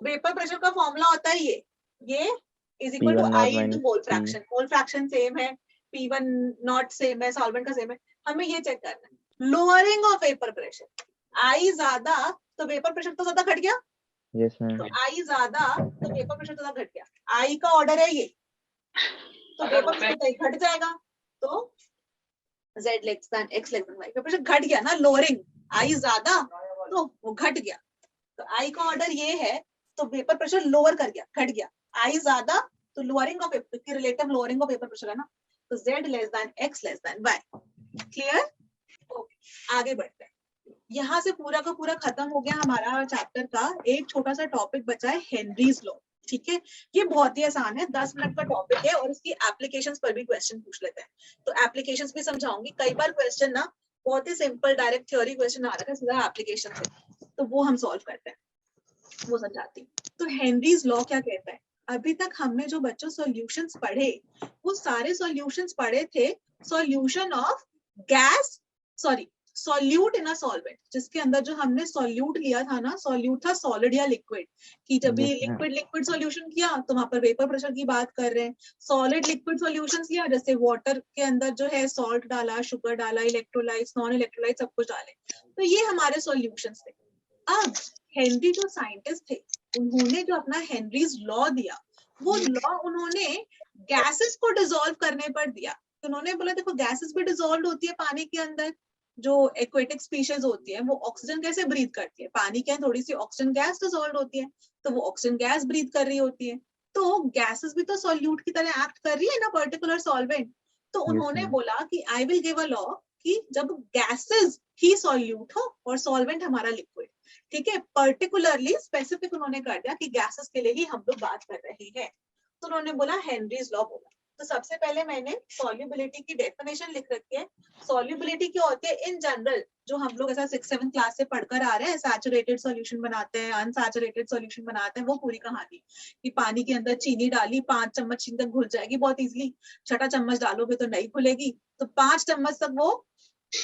वेपर प्रेशर का फॉर्मूला होता है ये is equal to P1 I naught into minus mole P. Fraction, mole fraction same है, P1 नॉट सेम है, सॉल्वेंट का सेम है, हमें ये चेक करना है, lowering of vapour pressure, I ज्यादा तो वेपर प्रेशर तो ज्यादा घट गया, Yes, ma'am. तो आई ज्यादा तो वेपर प्रेशर तो ज्यादा घट गया, आई का ऑर्डर है ये, तो वेपर प्रेशर घट जाएगा, तो z less than x less than y, vapour pressure घट गया ना, लोअरिंग, आई ज्यादा तो वो घट गया, तो आई का ऑर्डर ये है, तो वेपर प्रेशर लोअर कर गया, घट गया, आई ज्यादा तो lowering of paper, relative lowering of paper pressure है ना, तो Z less than X less than Y। Clear? Okay, आगे बढ़ते हैं। यहाँ से पूरा का पूरा खत्म हो गया हमारा चैप्टर का। एक छोटा सा टॉपिक बचा है, हेनरीज लॉ। ठीक है, ये बहुत ही आसान है, 10 मिनट का टॉपिक है, और इसकी एप्लीकेशंस पर भी क्वेश्चन पूछ लेते हैं, तो एप्लीकेशंस भी समझाऊंगी। कई बार क्वेश्चन ना बहुत ही सिंपल डायरेक्ट थ्योरी क्वेश्चन आ रहा है, सीधा एप्लीकेशन से, तो वो हम सॉल्व करते हैं, वो समझाती हूँ। तो हेनरीज लॉ क्या कहता है? अभी तक हमने जो बच्चों सॉल्यूशंस पढ़े, वो सारे सॉल्यूशंस पढ़े थे solution of gas, sorry solute in a solvent, जिसके अंदर जो हमने सॉल्यूट लिया था ना, सॉल्यूट था सॉलिड या लिक्विड, कि जब भी Yes, ma'am. Liquid liquid solution किया तो वहां पर वेपर प्रेशर की बात कर रहे हैं। सॉलिड लिक्विड सॉल्यूशंस किया, जैसे वाटर के अंदर जो है सॉल्ट डाला, शुगर डाला, इलेक्ट्रोलाइट्स, नॉन इलेक्ट्रोलाइट सब कुछ डाले, तो ये हमारे सॉल्यूशंस थे। अब हेनरी जो साइंटिस्ट थे, उन्होंने जो अपना हेनरीज लॉ दिया, वो लॉ उन्होंने गैसेस को डिसॉल्व करने पर दिया। तो उन्होंने बोला देखो गैसेस भी डिसॉल्व होती है पानी के अंदर, जो एक्वेटिक स्पीशीज होती है वो ऑक्सीजन कैसे ब्रीथ करती है, पानी के अंदर थोड़ी सी ऑक्सीजन गैस डिसॉल्व होती है, तो वो ऑक्सीजन गैस ब्रीथ कर रही होती है, तो गैसेस भी तो सॉल्यूट की तरह एक्ट कर रही है ना पर्टिकुलर सॉल्वेंट। तो उन्होंने ma'am. बोला कि I will give a law कि जब गैसेस ही सॉल्यूट हो और सॉल्वेंट हमारा लिक्विड, ठीक है, पर्टिकुलरली स्पेसिफिक उन्होंने कर दिया कि गैसेस के लिए ही हम लोग बात कर रहे हैं, तो उन्होंने बोला हेनरीज लॉ बोला। तो सबसे पहले मैंने सॉल्युबिलिटी की डेफिनेशन लिख रखी है। सॉल्युबिलिटी क्या होती है इन जनरल, जो हम लोग ऐसा 6-7 क्लास से पढ़कर आ रहे हैं, सैचुरेटेड सॉल्यूशन बनाते हैं, अनसैचुरेटेड सॉल्यूशन बनाते हैं, वो पूरी कहानी कि पानी के अंदर चीनी डाली, 5 चम्मच चीनी तक घुल जाएगी बहुत इजीली, 6ठा चम्मच डालोगे तो नहीं खुलेगी, तो 5 चम्मच तक वो,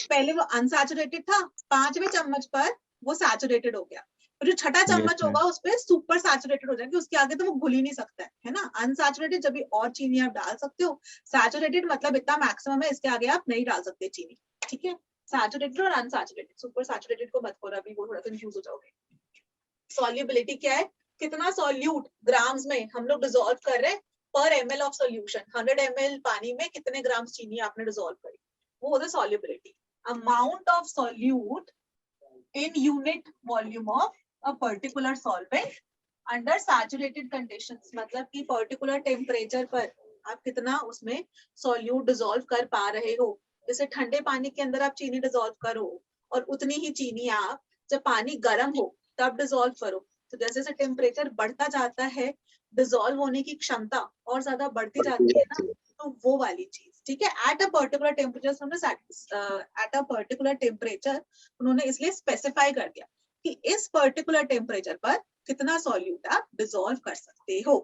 पहले वो अनसैचुरेटेड था, 5वें चम्मच पर वो सैचुरेटेड हो गया, और जो 6ठा चम्मच होगा उस पर सुपर सैचुरेटेड हो जाएगी, उसके आगे तो वो घुल ही नहीं सकता है ना। अनसैचुरेटेड जब भी और चीनी आप डाल सकते हो, सैचुरेटेड मतलब इतना मैक्सिमम है, इसके आगे आप नहीं डाल सकते चीनी, ठीक है। सैचुरेटेड और अनसैचुरेटेड, सुपर सैचुरेटेड को मत करो, अभी वो थोड़ा कंफ्यूज हो जाओगे। सॉल्युबिलिटी क्या है? कितना सॉल्यूट ग्राम्स में हम लोग डिसॉल्व कर रहे हैं पर ml ऑफ सॉल्यूशन, 100 ml पानी में कितने ग्राम चीनी आपने डिसॉल्व करी, वो होता है solubility. Amount of solute in unit volume of a particular solvent under saturated conditions, मतलब कि पर्टिकुलर टेम्परेचर पर आप कितना उसमें सॉल्यूट डिसॉल्व कर पा रहे हो। जैसे ठंडे पानी के अंदर आप चीनी डिसॉल्व करो और उतनी ही चीनी आप जब पानी गर्म हो तब डिसॉल्व करो, तो जैसे जैसे टेम्परेचर बढ़ता जाता है डिसॉल्व होने की क्षमता और ज्यादा बढ़ती जाती है ना, तो वो वाली चीज, ठीक है। At a particular temperature, at a particular temperature उन्होंने इसलिए स्पेसिफाई कर दिया कि इस पर्टिकुलर टेम्परेचर पर कितना सॉल्यूट आप डिसॉल्व कर सकते हो,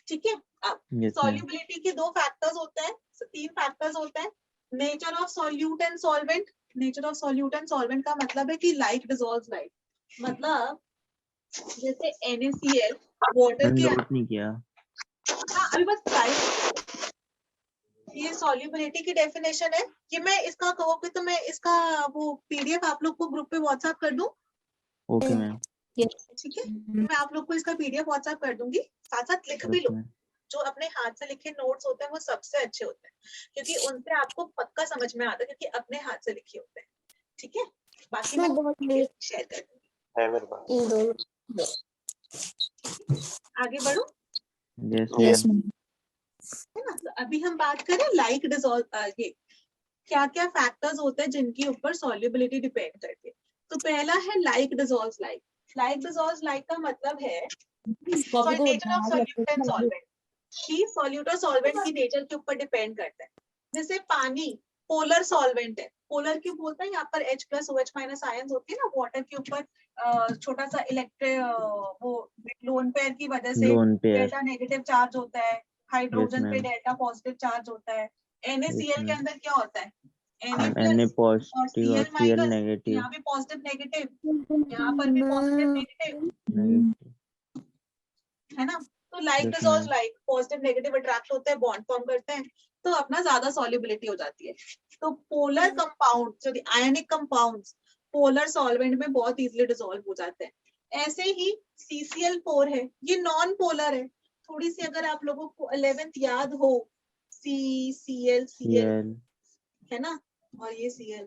ठीक है। अब सॉल्युबिलिटी के 2 फैक्टर्स होते हैं, 3 फैक्टर्स होते हैं। Nature of solute and solvent, nature of solute and solvent का मतलब है कि लाइक डिसॉल्व्स लाइक, मतलब जैसे NaCl वाटर के, नोट नहीं किया। हाँ अभी बस स्लाइड, ये सॉल्युबिलिटी की डेफिनेशन है। ये मैं इसका कहोगे तो मैं इसका वो PDF आप लोग को ग्रुप पे व्हाट्सएप कर दूं, ओके मैम। ठीक है, तो मैं आप लोग को इसका PDF व्हाट्सएप कर दूंगी, साथ साथ लिख भी लो। जो अपने हाथ से लिखे नोट्स होते हैं वो सबसे अच्छे होते हैं, क्योंकि उनसे आपको पक्का समझ में आता है, क्योंकि अपने हाथ से लिखे होते हैं, ठीक है। बाकी मैं शेयर कर दूंगी, आगे बढ़ो। Yes ma'am. है ना, तो अभी हम बात करें लाइक डिसॉल्व, ये क्या क्या फैक्टर्स होते हैं जिनके ऊपर सॉल्युबिलिटी डिपेंड करती है। तो पहला है like dissolves like. Like dissolves like का मतलब है nature of solute and solvent, कि सॉल्यूट और सॉल्वेंट की नेचर के ऊपर डिपेंड करता है। जैसे पानी पोलर सॉल्वेंट है, पोलर क्यों बोलते हैं, यहाँ पर H+OH- आयंस होती है ना, वाटर के ऊपर छोटा सा इलेक्ट्रिक वो लोन पेयर की वजह से डेल्टा नेगेटिव चार्ज होता है, हाइड्रोजन पे डेल्टा पॉजिटिव चार्ज होता है। NaCl के अंदर क्या होता है, Na+ और Cl- नेगेटिव, यहाँ भी पॉजिटिव नेगेटिव, यहाँ पर भी पॉजिटिव नेगेटिव, है ना। तो like dissolves like, positive negative attract होते हैं, बॉन्ड फॉर्म करते हैं, तो अपना ज्यादा सॉल्युबिलिटी हो जाती है। तो polar compound, sorry ionic compounds polar solvent में बहुत इजीली डिसॉल्व हो जाते हैं। ऐसे ही CCl4 है, ये नॉन पोलर है। थोड़ी सी अगर आप लोगों को 11th याद हो, Cl है ना, और ये Cl,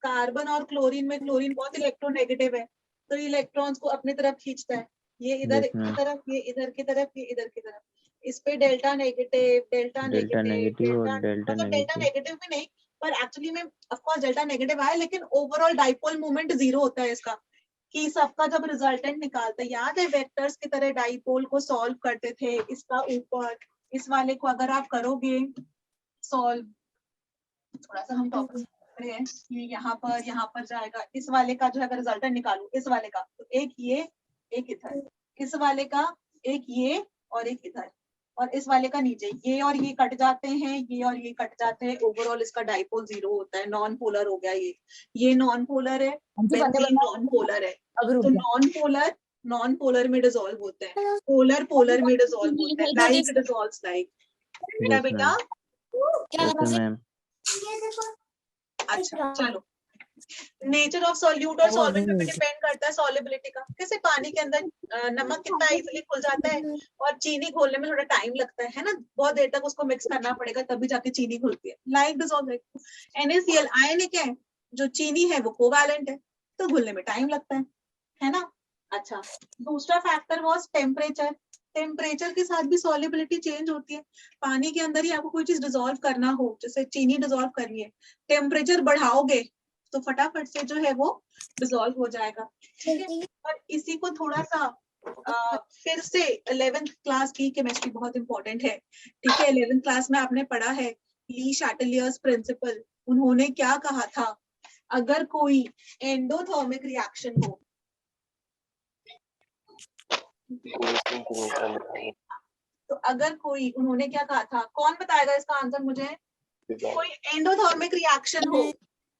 कार्बन और क्लोरीन में क्लोरीन बहुत इलेक्ट्रोनेगेटिव है, तो इलेक्ट्रॉन्स को अपनी तरफ खींचता है, ये इधर की तरफ, ये इधर की तरफ, ये इधर की तरफ। इस पे delta negative, delta delta negative, negative और डेल्टा मतलब डेल्टा नेगेटिव। नेगेटिव भी नहीं, पर एक्चुअली में ऑफ कोर्स डेल्टा नेगेटिव आया, लेकिन ओवरऑल डाइपोल मोमेंट 0 होता है इसका, कि सबका जब रिजल्टेंट निकालते हैं, याद है वेक्टर्स की तरह डाइपोल को सॉल्व करते थे, इसका ऊपर इस वाले को अगर आप करोगे सॉल्व, थोड़ा सा हम टॉपिक रहे हैं कि यहाँ पर जाएगा, इस वाले का जो है अगर रिजल्टेंट निकालू इस वाले का, तो एक ये एक इधर, इस वाले का एक ये और एक इधर, और इस वाले का नीचे, ये और ये कट जाते हैं, ये और ये कट जाते हैं, ओवरऑल इसका डाइपोल 0 होता है, नॉन पोलर हो गया ये नॉन पोलर है, बेंजीन नॉन पोलर है, तो नॉन पोलर में डिसॉल्व होते हैं, पोलर में डिसॉल्व होते हैं, लाइक डिसॉल्व्स लाइक। क्या यस बेटा? Ma'am, okay ma'am. अच्छा चलो, नेचर ऑफ सॉल्यूट और सॉल्वेंट पे भी डिपेंड करता है सॉल्युबिलिटी का। कैसे पानी के अंदर नमक कितना इजीली घुल जाता है, और चीनी घोलने में थोड़ा टाइम लगता है ना, बहुत देर तक उसको मिक्स करना पड़ेगा तभी जाके चीनी घुलती है। लाइक डिसॉल्व NaCl आयनिक है, जो चीनी है वो कोवैलेंट है, तो घुलने में टाइम लगता है ना। अच्छा, दूसरा फैक्टर वाज टेम्परेचर। टेम्परेचर के साथ भी सॉल्युबिलिटी चेंज होती है। पानी के अंदर ही आपको कोई चीज डिसॉल्व करना हो, जैसे चीनी डिसॉल्व करनी है, टेम्परेचर बढ़ाओगे तो फटाफट से जो है वो डिसॉल्व हो जाएगा, ठीक है। और इसी को थोड़ा सा फिर से 11th क्लास की केमिस्ट्री बहुत इंपॉर्टेंट है, ठीक है। 11th क्लास में आपने पढ़ा है ली शैटेलियर्स प्रिंसिपल, उन्होंने क्या कहा था, अगर कोई एंडोथर्मिक रिएक्शन हो, तो अगर कोई, उन्होंने क्या कहा था, कौन बताएगा इसका आंसर मुझे? कोई एंडोथर्मिक रिएक्शन हो,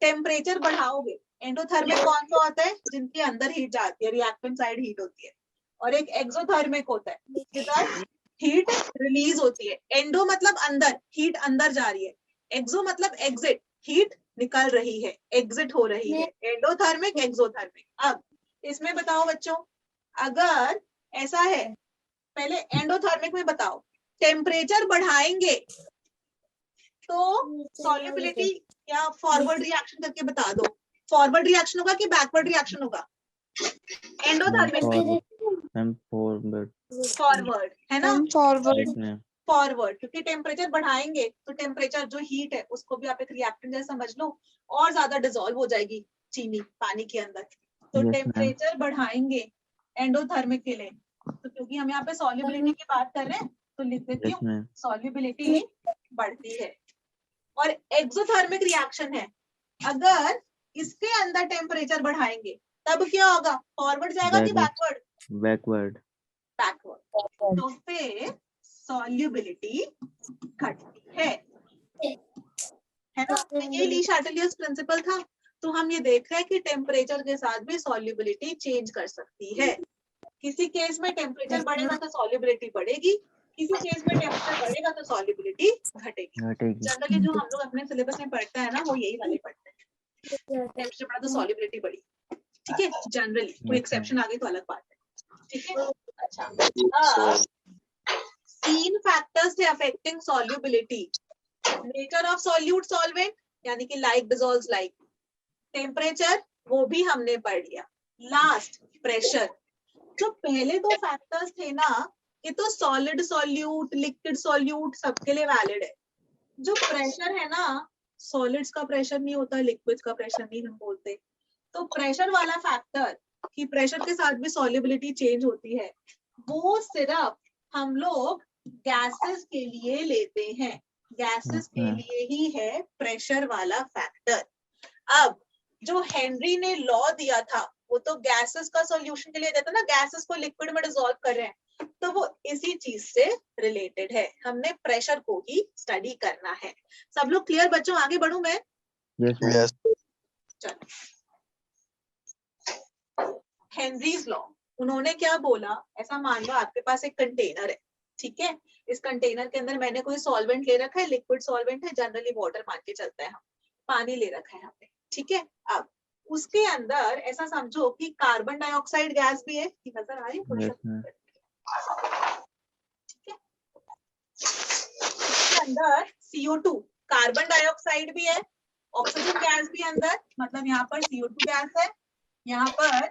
टेम्परेचर बढ़ाओगे, एंडोथर्मिक कौन सा होता है, जिनके अंदर हीट जाती है, रिएक्टेंट साइड हीट होती है, और एक एक्सोथर्मिक होता है जिधर हीट रिलीज होती है। एंडो मतलब अंदर, हीट अंदर जा रही है, एक्सो मतलब एग्जिट, हीट निकल रही है, एग्जिट हो रही है, एंडोथर्मिक एक्सोथर्मिक। अब इसमें बताओ बच्चों, अगर ऐसा है, पहले एंडोथर्मिक में बताओ, टेम्परेचर बढ़ाएंगे तो सॉल्युबिलिटी, या फॉरवर्ड रिएक्शन करके बता दो, फॉरवर्ड रिएक्शन होगा कि बैकवर्ड रिएक्शन होगा? एंडोथर्मिक में फॉरवर्ड है ना, फॉरवर्ड, क्योंकि टेम्परेचर बढ़ाएंगे तो टेम्परेचर जो हीट है उसको भी आप एक रिएक्टेंट जैसा समझ लो, और ज्यादा डिसॉल्व हो जाएगी चीनी पानी के अंदर, तो टेम्परेचर बढ़ाएंगे एंडोथर्मिक के लिए। तो क्योंकि हम यहाँ पे सॉल्युबिलिटी की बात कर रहे हैं तो लिख देती हूँ सॉल्युबिलिटी बढ़ती है। और एक्सोथर्मिक रिएक्शन है, अगर इसके अंदर टेम्परेचर बढ़ाएंगे तब क्या होगा, फॉरवर्ड जाएगा कि बैकवर्ड? बैकवर्ड। बैकवर्ड, तो फिर सॉल्युबिलिटी घटती है ना। तो ये ली शैटेलियर्स प्रिंसिपल था। तो हम ये देख रहे हैं कि टेम्परेचर के साथ भी सॉल्युबिलिटी चेंज कर सकती है। किसी केस में टेम्परेचर बढ़ेगा तो सॉल्युबिलिटी बढ़ेगी, किसी केस में टेम्परेचर बढ़ेगा तो सॉल्युबिलिटी घटेगी। जनरली जो हम लोग अपने सिलेबस में पढ़ते हैं ना, वो यही वाले पढ़ते हैं, टेम्परेचर बढ़ा तो सॉल्युबिलिटी बढ़ी, ठीक है। जनरली कोई एक्सेप्शन आ गई तो अलग बात है, ठीक है। अच्छा, 3 फैक्टर्स थे affecting solubility. Nature of solute solvent, यानी कि लाइक डिसॉल्व्स लाइक, टेम्परेचर वो भी हमने पढ़ लिया, लास्ट प्रेशर। जो पहले 2 फैक्टर्स थे ना, ये तो सॉलिड सॉल्यूट, लिक्विड सॉल्यूट सबके लिए वैलिड है। जो प्रेशर है ना, सॉलिड्स का प्रेशर नहीं होता, लिक्विड्स का प्रेशर नहीं हम बोलते, तो प्रेशर वाला फैक्टर कि प्रेशर के साथ भी सॉल्युबिलिटी चेंज होती है, वो सिर्फ हम लोग गैसेस के लिए लेते हैं, गैसेस के लिए ही है प्रेशर वाला फैक्टर। अब जो हेनरी ने लॉ दिया था वो तो गैसेस का सॉल्यूशन के लिए देता ना, गैसेस को लिक्विड में डिसॉल्व कर रहे हैं, तो वो इसी चीज से रिलेटेड है, हमने प्रेशर को ही स्टडी करना है। सब लोग क्लियर बच्चों? आगे बढ़ूं मैं? यस। चलो, हेनरीज लॉ, उन्होंने क्या बोला, ऐसा मान लो आपके पास एक कंटेनर है, ठीक है। इस कंटेनर के अंदर मैंने कोई सॉल्वेंट ले रखा है, लिक्विड सॉल्वेंट है, जनरली वाटर मान के चलता है, हम पानी ले रखा है हमने, ठीक है। अब उसके अंदर ऐसा समझो कि कार्बन डाइऑक्साइड गैस भी है, नजर आ रही है, ठीक है। इसके अंदर CO2 कार्बन डाइऑक्साइड भी है, ऑक्सीजन गैस भी अंदर, मतलब यहाँ पर CO2 गैस है, यहाँ पर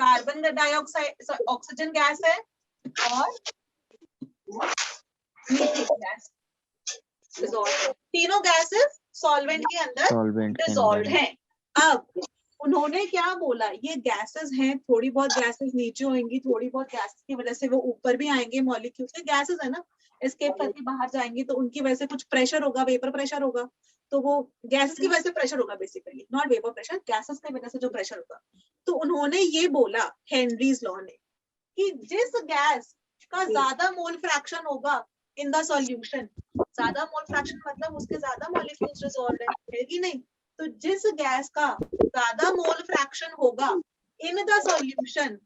कार्बन डाइऑक्साइड ऑक्सीजन गैस है और मीथेन गैस डिसॉल्व। तीनों गैसेस सॉल्वेंट के अंदर सॉल्वेंट के डिसॉल्व अंदर। है। अब उन्होंने क्या बोला, ये गैसेस हैं, थोड़ी बहुत गैसेस नीचे होंगी, थोड़ी बहुत गैसेस की वजह से वो ऊपर भी आएंगे, मॉलिक्यूल्स के गैसेस है ना, एस्केप करके बाहर जाएंगे, तो उनकी वजह से कुछ प्रेशर होगा, वेपर प्रेशर होगा, तो वो गैसेस की वजह से प्रेशर होगा, basically not vapour pressure, gases की वजह से जो प्रेशर होगा। तो उन्होंने ये बोला हेनरीज लॉ ने कि जिस गैस का ज्यादा मोल फ्रैक्शन होगा इन द सॉल्यूशन, ज्यादा मोल फ्रैक्शन मतलब उसके ज्यादा मॉलिक्यूल्स डिसॉल्व है कि नहीं, तो जिस गैस का ज्यादा मोल फ्रैक्शन होगा इन द सॉल्यूशन,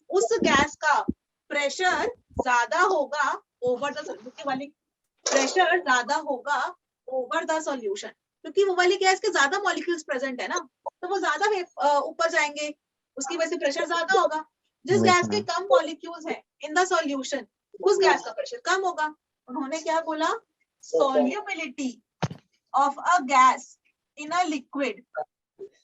उस गैस का प्रेशर ज्यादा होगा ओवर द सॉल्यूशन वाली, प्रेशर ज्यादा होगा ओवर द सॉल्यूशन, क्योंकि वो वाली गैस के ज्यादा मॉलिक्यूल्स प्रेजेंट है ना, तो वो ज्यादा ऊपर जाएंगे, उसकी वजह से प्रेशर ज्यादा होगा। जिस Yes, गैस के ma'am. कम मॉलिक्यूल्स है इन द सॉल्यूशन, उस गैस का प्रेशर कम होगा। उन्होंने क्या बोला, solubility of a gas in a liquid,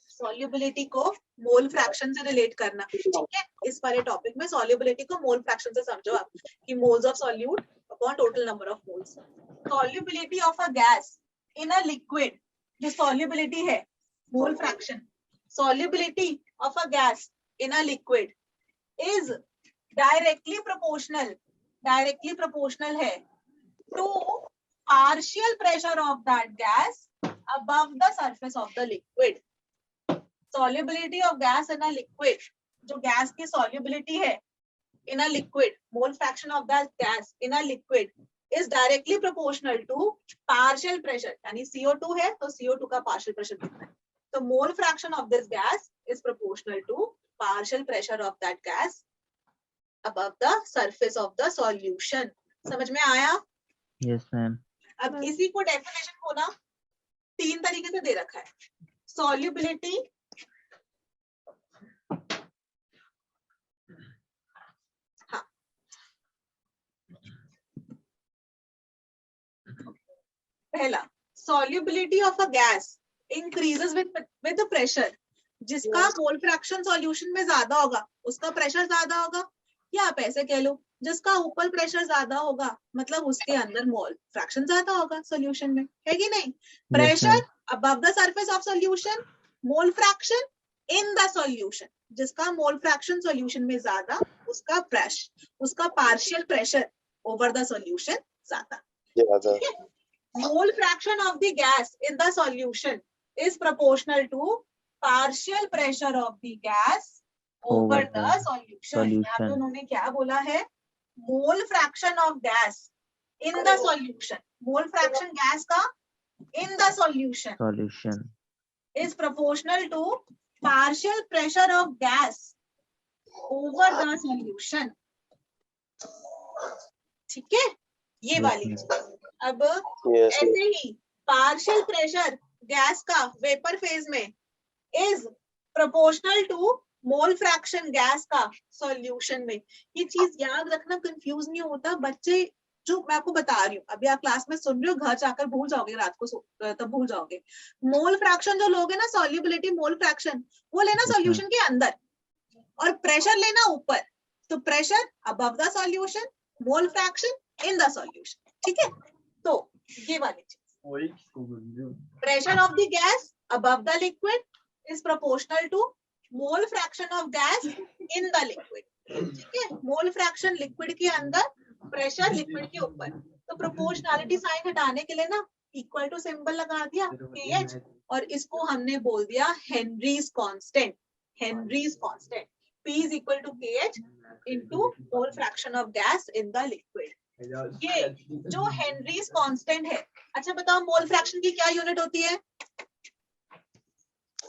solubility को मोल फ्रैक्शन से रिलेट करना, ठीक है। इस वाले टॉपिक में सॉल्युबिलिटी को मोल फ्रैक्शन से समझो आप, कि moles of solute upon total number of moles. Solubility of a gas in a liquid, जो सॉल्युबिलिटी है mole fraction, solubility of a gas in a liquid is directly proportional है to partial pressure of that gas above the surface of the liquid. Solubility of gas in a liquid, जो gas की solubility है in a liquid, mole fraction of that gas in a liquid is directly proportional to partial pressure, यानी CO2 है तो CO2 का partial pressure कितना है, तो mole fraction of this gas is proportional to partial pressure of that gas above the surface of the solution. समझ में आया? Yes, ma'am. अब इसी को डेफिनेशन को ना 3 तरीके से दे रखा है। सॉल्युबिलिटी, हाँ, पहला, solubility of a gas increases with pressure, जिसका मोल फ्रैक्शन सॉल्यूशन में ज्यादा होगा उसका प्रेशर ज्यादा होगा, या आप ऐसे कह लो जिसका ऊपर प्रेशर ज्यादा होगा मतलब उसके अंदर मोल फ्रैक्शन ज्यादा होगा सॉल्यूशन में, है कि नहीं। Pressure above the surface of solution, mole fraction in the solution, जिसका मोल फ्रैक्शन सॉल्यूशन में ज्यादा उसका partial pressure over the solution ज्यादा। Mole fraction of the gas in the solution is proportional to partial pressure of the gas over the solution. यहाँ पे उन्होंने क्या बोला है, mole fraction of gas in the solution, mole fraction gas का in the solution is proportional to partial pressure of gas over the solution, ठीक है, ये वाली चीज। अब ऐसे ही partial pressure गैस का वेपर फेज में is proportional to mole fraction gas का सॉल्यूशन में। ये चीज याद रखना, कंफ्यूज नहीं होता बच्चे, जो मैं आपको बता रही हूँ, अभी आप क्लास में सुन रहे हो, घर जाकर भूल जाओगे, रात को तब भूल जाओगे। मोल फ्रैक्शन जो लोगे ना, सॉल्युबिलिटी मोल फ्रैक्शन, वो लेना सॉल्यूशन के अंदर और प्रेशर लेना ऊपर, तो pressure above the solution, mole fraction in the solution, ठीक है। तो ये वाली चीज, pressure of the gas above the liquid is proportional to mole fraction of gas in the liquid, ठीक है। मोल फ्रैक्शन लिक्विड के अंदर, प्रेशर लिक्विड के ऊपर, तो प्रोपोर्शनैलिटी साइन हटाने के लिए ना इक्वल टू सिंबल लगा दिया KH, और इसको हमने बोल दिया Henrys constant, Henrys constant P is equal to KH into mole fraction of gas in the liquid। ये जो हेनरीज कांस्टेंट है, अच्छा बताओ मोल फ्रैक्शन की क्या यूनिट होती है?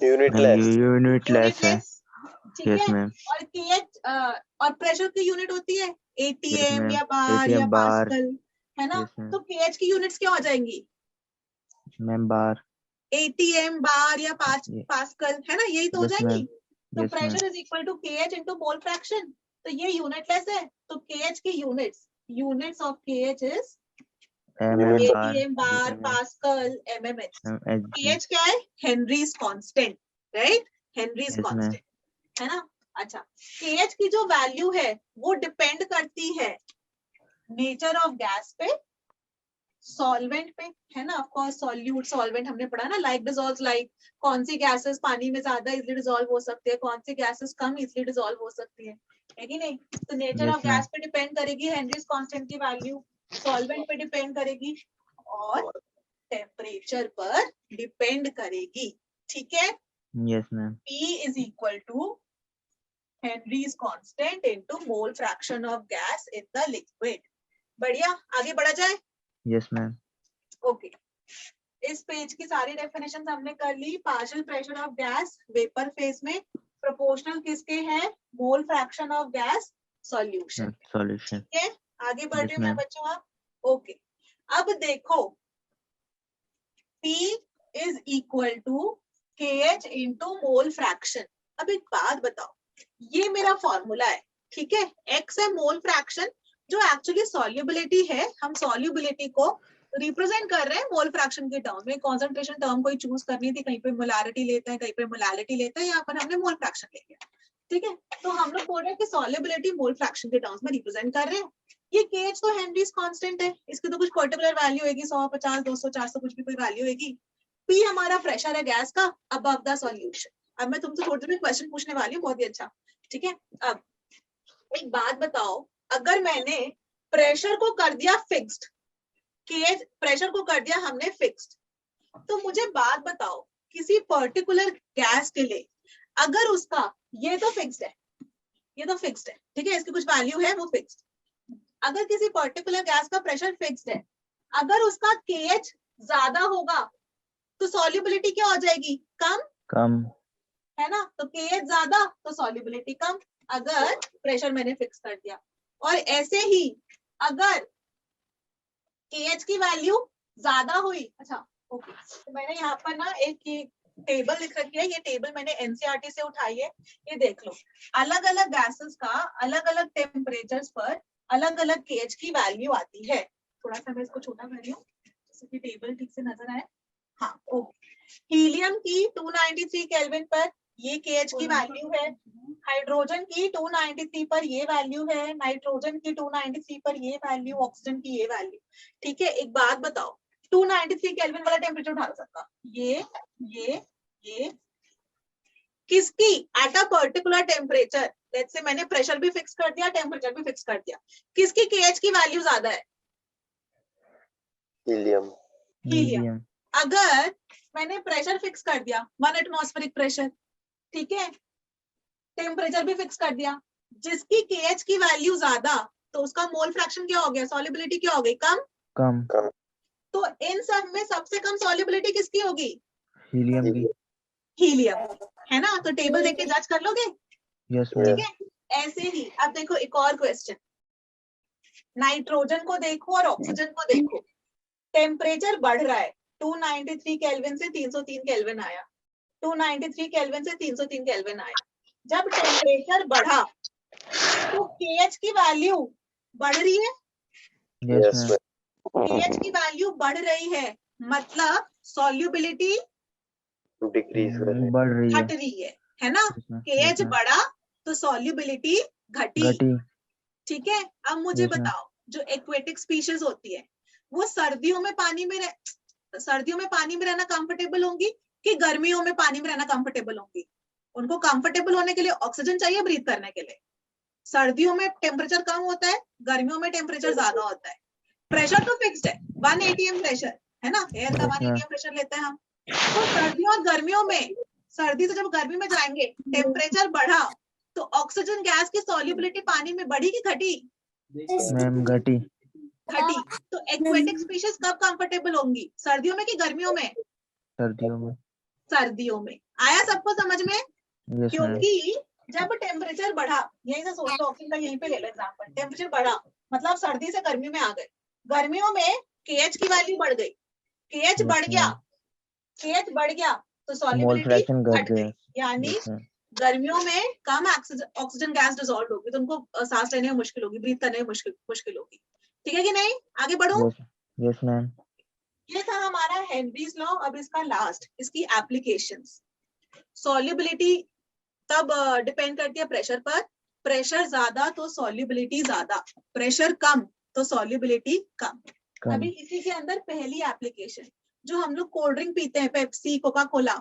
यूनिटलेस है, ठीक है। और KH और प्रेशर की यूनिट होती है ATM या बार या पास्कल, है ना। तो KH की यूनिट्स क्या हो जाएंगी? मैम बार, ATM बार या पास्कल, है ना, यही तो हो जाएंगी। तो pressure is equal to KH into mole fraction, तो ये यूनिटलेस है, तो KH की units of KH is ATM bar, pascal, mmH। KH क्या है? Henry's constant, right, Henry's constant, है ना। अच्छा, केएच की जो वैल्यू है वो डिपेंड करती है नेचर ऑफ गैस पे, सॉल्वेंट पे, है ना। ऑफ कोर्स सॉल्यूट सॉल्वेंट हमने पढ़ा ना, लाइक डिसॉल्व्स लाइक, कौन सी गैसेस पानी में ज्यादा इजीली डिसॉल्व हो सकती है, कौन सी गैसेस कम इजीली डिसॉल्व हो सकती है कि नहीं। तो nature Yes, of ma'am. Gas पे डिपेंड करेगी हेनरीज कांस्टेंट की वैल्यू, सॉल्वेंट पे डिपेंड करेगी और टेम्परेचर पर डिपेंड करेगी, ठीक है। Yes, ma'am. P is equal to Henry's constant into mole fraction of gas in the liquid। बढ़िया, आगे बढ़ा जाए। Yes, ma'am. ओके, इस पेज की सारी डेफिनेशन हमने कर ली। Partial pressure of gas vapour phase में प्रोपोर्शनल किसके है, mole fraction of gas solution, Solution. ठीक है। आगे बढ़ Yes, रहे हो मेरे ma'am. बच्चों आप। ओके, अब देखो P is equal to KH into mole fraction. अब एक बात बताओ, ये मेरा फॉर्मूला है, ठीक है। X है मोल फ्रैक्शन, जो एक्चुअली सॉल्युबिलिटी है, हम सॉल्युबिलिटी को रिप्रेजेंट कर रहे हैं मोल फ्रैक्शन के टर्म में। कॉन्सेंट्रेशन टर्म कोई चूज करनी थी, कहीं पे मोलारिटी लेते हैं, कहीं पे मोलालिटी लेते हैं, यहाँ पर हमने मोल फ्रैक्शन ले लिया, ठीक है। तो हम लोग बोल रहे हैं कि सॉल्युबिलिटी मोल फ्रैक्शन के टर्म्स में रिप्रेजेंट कर रहे हैं। ये केएच तो हेनरीज कांस्टेंट है, इसकी तो कुछ पर्टिकुलर वैल्यू होगी, 100, 50, 200, 400 कुछ भी कोई वैल्यू होगी। पी हमारा प्रेशर है गैस का अबव द सॉल्यूशन। अब मैं तुमसे थोड़ी देर में क्वेश्चन पूछने वाली हूँ, बहुत ही अच्छा, ठीक है। अब एक बात बताओ, अगर मैंने प्रेशर को कर दिया फिक्स्ड, केएच प्रेशर को कर दिया हमने फिक्स्ड, तो मुझे बात बताओ किसी पर्टिकुलर गैस के लिए अगर उसका, ये तो फिक्स्ड है, ये तो फिक्स्ड है, ठीक है, इसकी कुछ वैल्यू है वो फिक्स्ड। अगर किसी पर्टिकुलर गैस का प्रेशर फिक्स्ड है, अगर उसका केएच ज्यादा होगा तो सॉल्युबिलिटी क्या हो जाएगी, कम, कम। है ना। तो केएच ज्यादा तो सॉल्युबिलिटी कम, अगर प्रेशर मैंने फिक्स कर दिया। और ऐसे ही अगर केएच की वैल्यू ज्यादा हुई, अच्छा ओके, तो मैंने यहाँ पर ना एक टेबल लिख रखी है, ये टेबल मैंने एनसीईआरटी से उठाई है, ये देख लो। अलग अलग गैसेस का अलग अलग टेम्परेचर्स पर अलग अलग केएच की वैल्यू आती है। थोड़ा सा मैं इसको छोटा कर रही हूँ कि टेबल ठीक से नजर आए। हाँ ओके, हीलियम की 293 केल्विन पर ये केएच की वैल्यू है, हाइड्रोजन की 293 पर ये वैल्यू है, नाइट्रोजन की 293 पर ये वैल्यू, ऑक्सीजन की ये वैल्यू, ठीक है। एक बात बताओ, 293 केल्विन वाला टेम्परेचर उठा सकता, ये किसकी at a particular temperature, let's say मैंने प्रेशर भी फिक्स कर दिया, टेम्परेचर भी फिक्स कर दिया, किसकी केएच की वैल्यू ज्यादा है, हीलियम। अगर मैंने प्रेशर फिक्स कर दिया 1 एटमॉस्फेरिक प्रेशर, ठीक है, टेम्परेचर भी फिक्स कर दिया, जिसकी केएच की वैल्यू ज्यादा तो उसका मोल फ्रैक्शन क्या हो गया, सॉल्युबिलिटी क्या हो गई, कम। कम। तो इन सब में सबसे कम सॉल्युबिलिटी किसकी होगी, हीलियम की। हीलियम, है ना। तो टेबल देख के जज कर लोगे, यस ठीक मैम। है। ऐसे ही अब देखो एक और क्वेश्चन, नाइट्रोजन को देखो और ऑक्सीजन को देखो, टेम्परेचर बढ़ रहा है, 293 केल्विन से 303 केल्विन आया, 293 केल्विन से 303 केल्विन आया। जब टेम्परेचर बढ़ा तो केएच की वैल्यू बढ़ रही है, यस मैम। केएच की वैल्यू बढ़ रही है, मतलब सॉल्युबिलिटी बढ़ रही घट रही है ना। केएच बढ़ा तो सॉल्युबिलिटी घटी, ठीक है। अब मुझे Yes, ma'am. बताओ, जो एक्वेटिक स्पीशीज होती है वो सर्दियों में पानी में रहना कंफर्टेबल होंगी कि गर्मियों में पानी में रहना कंफर्टेबल होंगी। उनको कंफर्टेबल होने के लिए ऑक्सीजन चाहिए ब्रीथ करने के लिए। सर्दियों में टेम्परेचर कम होता है, गर्मियों में टेम्परेचर ज्यादा होता है। प्रेशर तो फिक्स्ड है, 1 atm प्रेशर, है ना, एयर का 1 atm प्रेशर लेते हैं हम। तो सर्दियों और गर्मियों में, सर्दी से जब गर्मी में जाएंगे टेम्परेचर बढ़ा तो ऑक्सीजन गैस की सॉल्युबिलिटी पानी में बढ़ी कि घटी, मैम घटी। घटी। तो एक्वेटिक स्पीशीज कब कंफर्टेबल होंगी, सर्दियों में कि गर्मियों में, सर्दियों में। सर्दियों में। आया सबको समझ में, यस मैम। क्योंकि जब टेम्परेचर बढ़ा, यहीं से सोच लो, ऑक्सीजन का यहीं पे ले लो एग्जांपल, टेम्परेचर बढ़ा मतलब सर्दी से गर्मी में आ गए, गर्मियों में केएच की वैल्यू बढ़ गई, केएच बढ़ गया, केएच बढ़ गया तो मोल सॉल्युबिलिटी फ्रैक्शन घट घट गई, गया। यानी गर्मियों में कम ऑक्सीजन गैस डिसॉल्व होगी तो उनको सांस लेने में मुश्किल होगी, ब्रीथ करने में मुश्किल होगी, ठीक है कि नहीं। आगे बढ़ो। Yes ma'am. ये था हमारा हेनरीज लॉ। अब इसका लास्ट, इसकी एप्लीकेशंस, सॉल्युबिलिटी तब डिपेंड करती है प्रेशर पर। प्रेशर ज्यादा तो सॉल्युबिलिटी ज्यादा, प्रेशर कम तो सॉल्युबिलिटी कम। अभी इसी के अंदर पहली एप्लीकेशन, जो हम लोग कोल्ड ड्रिंक पीते हैं, पेप्सी, कोका कोला,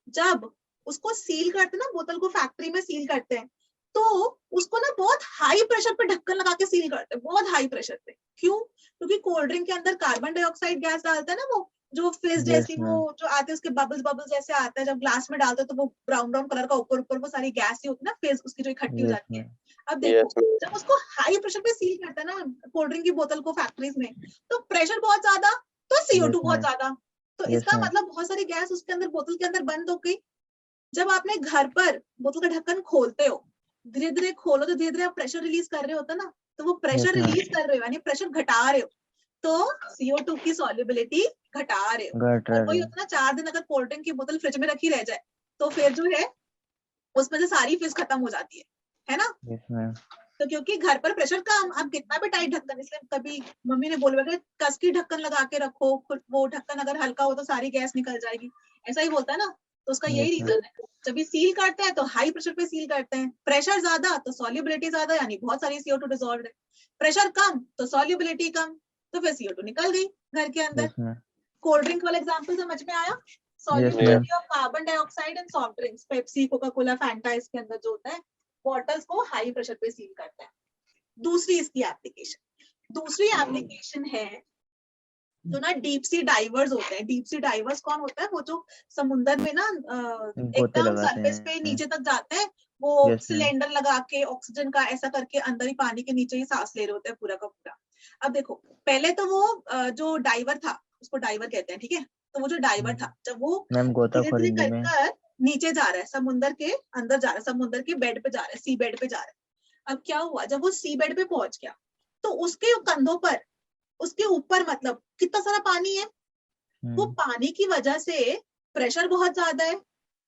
जब उसको सील करते हैं ना, बोतल को फैक्ट्री में सील करते हैं, तो उसको ना बहुत हाई प्रेशर पे ढक्कन लगा के सील करते हैं, बहुत हाई प्रेशर पे। क्यों? क्योंकि कोल्ड ड्रिंक के अंदर कार्बन डाइऑक्साइड गैस डालते हैं ना, वो जो फिज जैसी वो जो आते हैं, उसके बबल्स बबल्स जैसे आता है, जब ग्लास में डालते हैं तो वो ब्राउन ब्राउन कलर का ऊपर ऊपर वो सारी गैस ही होती है ना, फिज उसकी जो इकट्ठी हो जाती है। अब देखो जब उसको हाई प्रेशर पे सील करते हैं ना कोल्ड ड्रिंक की बोतल को फैक्ट्रीज में, तो प्रेशर बहुत ज्यादा तो CO2 बहुत ज्यादा, तो इसका मतलब बहुत सारी गैस उसके अंदर बोतल के अंदर बंद हो गई। जब आपने घर पर बोतल का ढक्कन खोलते हो, धीरे धीरे खोलो तो धीरे धीरे आप प्रेशर रिलीज कर रहे होते ना, तो वो प्रेशर रिलीज कर रहे हो यानी प्रेशर घटा रहे हो, तो CO2 की सॉल्युबिलिटी घटा रहे हो। और वही होता ना, 4 दिन अगर कोल्ड ड्रिंक की बोतल फ्रिज में रखी रह जाए तो फिर जो है उसमें से सारी फिज खत्म हो जाती है ना। तो क्योंकि घर पर प्रेशर कम, आप कितना भी टाइट ढक्कन, इसलिए कभी मम्मी ने बोला कि कस की ढक्कन लगा के रखो, वो ढक्कन अगर हल्का हो तो सारी गैस निकल जाएगी, ऐसा ही बोलता है ना। तो उसका यही रीजन है, जब भी सील करते हैं तो हाई प्रेशर पे सील करते हैं, प्रेशर ज्यादा तो सॉल्युबिलिटी ज्यादा यानी बहुत सारी CO2 डिसॉल्व है, प्रेशर कम तो सॉल्युबिलिटी कम, तो फिर CO2 निकल गई घर के अंदर। कोल्ड ड्रिंक वाला एग्जांपल समझ में आया? Solubility of carbon dioxide in soft drinks, Pepsi, Coca Cola, Fanta, इसके अंदर जो होता है बॉटल्स को हाई प्रेशर पे सील करता है। दूसरी इसकी एप्लीकेशन है जो ना डीप सी डाइवर्स होते हैं। डीप सी डाइवर्स कौन होता है? वो जो समुद्र में ना एकदम सरफेस पे नीचे तक जाते हैं, वो सिलेंडर लगा के ऑक्सीजन का ऐसा करके अंदर ही पानी के नीचे ही सांस ले रहे होते हैं पूरा का पूरा। अब देखो पहले तो वो जो डाइवर था उसको डाइवर कहते हैं, ठीक है। तो वो जो डाइवर था जब वो धीरे धीरे कर नीचे जा रहा है, समुद्र के अंदर जा रहा है, समुद्र के बेड पे जा रहा है, सी बेड पे जा रहा है। अब क्या हुआ, जब वो सी बेड पे पहुंच गया तो उसके कंधों पर, उसके ऊपर मतलब कितना सारा पानी है, वो पानी की वजह से प्रेशर बहुत ज्यादा है,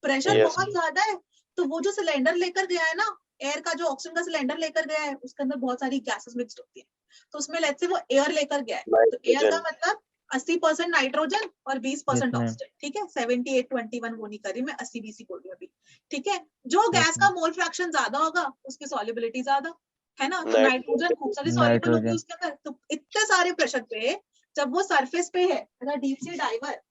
बहुत ज्यादा है। तो वो जो सिलेंडर लेकर गया है ना, एयर का जो ऑक्सीजन का सिलेंडर लेकर गया है, उसके अंदर बहुत सारी गैसेस मिक्स्ड होती है। तो उसमें लेट्स से वो एयर लेकर गया है, तो एयर का मतलब 80% नाइट्रोजन और 20% ऑक्सीजन, ठीक है। 78-21 वो नहीं करी मैं, 80-20 बोल रही हूँ अभी, ठीक है। जो गैस का मोल फ्रैक्शन ज्यादा होगा उसकी सॉल्युबिलिटी ज्यादा है ना, तो नाइट्रोजन खूब सारी सॉल्युबल होगी उसके अंदर। तो इतने सारे प्रेशर पे जब वो सरफेस पे है, डीप सी डाइवर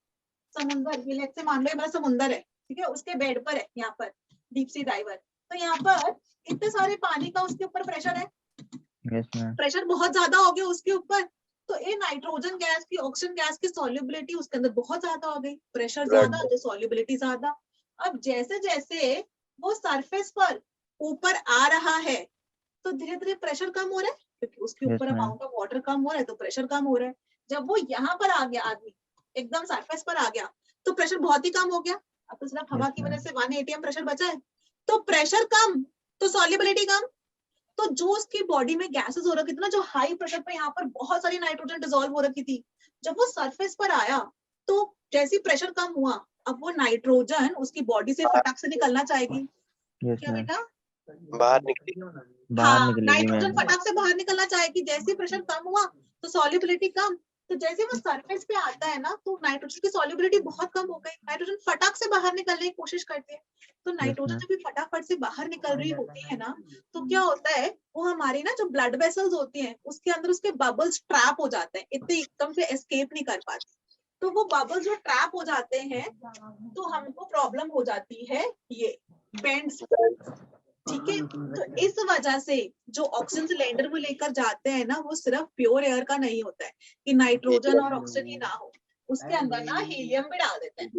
समुद्र, लेट्स से मान लो हमारा समुद्र है, ठीक है, उसके बेड पर है यहाँ पर डीप सी डाइवर, तो यहाँ पर इतने सारे पानी का उसके ऊपर प्रेशर है, प्रेशर बहुत ज्यादा हो गया उसके ऊपर, तो ये नाइट्रोजन गैस की, ऑक्सीजन गैस की सॉल्युबिलिटी उसके अंदर बहुत ज्यादा हो गई, प्रेशर ज्यादा तो सॉल्युबिलिटी ज्यादा। अब जैसे जैसे वो सरफेस पर ऊपर आ रहा है तो धीरे धीरे प्रेशर कम हो रहा है, क्योंकि उसके ऊपर अमाउंट ऑफ वाटर कम हो रहा है तो प्रेशर कम हो रहा है। जब वो यहाँ पर आ गया, आदमी एकदम सरफेस पर आ गया तो प्रेशर बहुत ही कम हो गया। अब तो सिर्फ हवा की वजह से 1 atm प्रेशर बचा है, तो प्रेशर कम तो सॉल्युबिलिटी कम। तो जो उसकी बॉडी में गैसेस हो रखी थी ना, जो हाई प्रेशर पे यहाँ पर बहुत सारी नाइट्रोजन डिसॉल्व हो रखी थी, जब वो सरफेस पर आया तो जैसे प्रेशर कम हुआ, अब वो नाइट्रोजन उसकी बॉडी से फटाक से निकलना चाहेगी। क्या बेटा? बाहर निकली। नाइट्रोजन फटाक से बाहर निकलना चाहेगी। जैसे प्रेशर कम हुआ तो सॉल्युबिलिटी कम, तो जैसे वो सरफेस पे आता है ना तो नाइट्रोजन की सॉल्युबिलिटी बहुत कम हो गई, नाइट्रोजन फटाक से बाहर निकलने की कोशिश करती है। तो नाइट्रोजन जब भी फटाफट से बाहर निकल रही होती है ना, तो क्या होता है, वो हमारी ना जो ब्लड वेसल्स होती हैं उसके अंदर उसके बबल्स ट्रैप हो जाते हैं, इतने एकदम से एस्केप नहीं कर पाते। तो वो बबल्स जो ट्रैप हो जाते हैं तो हमको प्रॉब्लम हो जाती है ये बेंड्स, ठीक है। तो इस वजह से जो ऑक्सीजन सिलेंडर वो लेकर जाते हैं ना, वो सिर्फ प्योर एयर का नहीं होता है कि नाइट्रोजन और ऑक्सीजन ही ना हो, उसके अंदर ना हीलियम भी डाल देते हैं।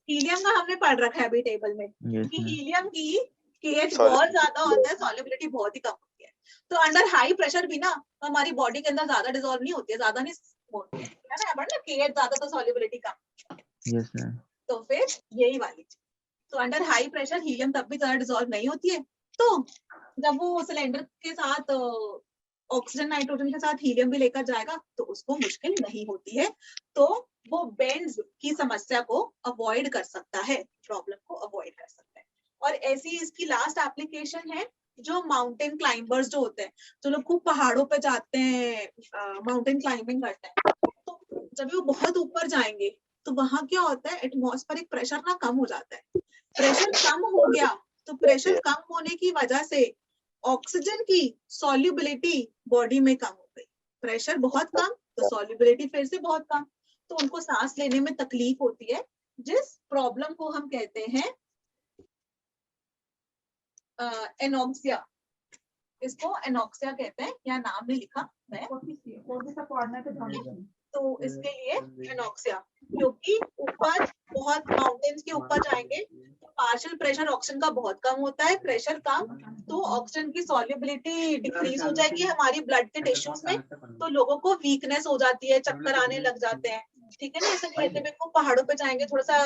हीलियम का हमने पढ़ रखा है अभी टेबल में कि हीलियम की KH बहुत ज्यादा होता है, सॉल्युबिलिटी बहुत ही कम होती है। तो अंडर हाई प्रेशर भी ना हमारी बॉडी के अंदर ज्यादा डिसॉल्व नहीं होती है, ज्यादा नहीं होती है ना, KH ज्यादा तो सॉल्युबिलिटी कम। तो फिर यही वाली चीज, तो अंडर हाई प्रेशर हीलियम तब भी ज्यादा डिसॉल्व नहीं होती है। तो जब वो सिलेंडर के साथ ऑक्सीजन नाइट्रोजन के साथ हीलियम भी लेकर जाएगा तो उसको मुश्किल नहीं होती है, तो वो बेंड्स की समस्या को अवॉइड कर सकता है, प्रॉब्लम को अवॉइड कर सकता है। और ऐसी इसकी लास्ट एप्लीकेशन है जो माउंटेन क्लाइंबर्स जो होते हैं, जो लोग खूब पहाड़ों पे जाते हैं, माउंटेन क्लाइंबिंग करते हैं, तो जब वो बहुत ऊपर जाएंगे तो वहां क्या होता है, एटमॉस्फेरिक प्रेशर ना कम हो जाता है। प्रेशर कम हो गया तो प्रेशर कम होने की वजह से ऑक्सीजन की सॉल्युबिलिटी बॉडी में कम हो गई। प्रेशर बहुत कम तो सॉल्युबिलिटी फिर से बहुत कम, तो उनको सांस लेने में तकलीफ होती है, जिस प्रॉब्लम को हम कहते हैं एनॉक्सिया। इसको एनॉक्सिया कहते हैं, यहाँ नाम नहीं लिखा मैं, तो इसके लिए एनॉक्सिया, क्योंकि ऊपर बहुत माउंटेन्स के ऊपर जाएंगे तो पार्शियल प्रेशर ऑक्सीजन का बहुत कम होता है, प्रेशर कम तो ऑक्सीजन की सॉल्युबिलिटी डिक्रीज हो जाएगी हमारी ब्लड के टिश्यूज में, तो लोगों को वीकनेस हो जाती है, चक्कर आने लग जाते हैं, ठीक है ना। ऐसे कहते हैं को पहाड़ों पे जाएंगे थोड़ा सा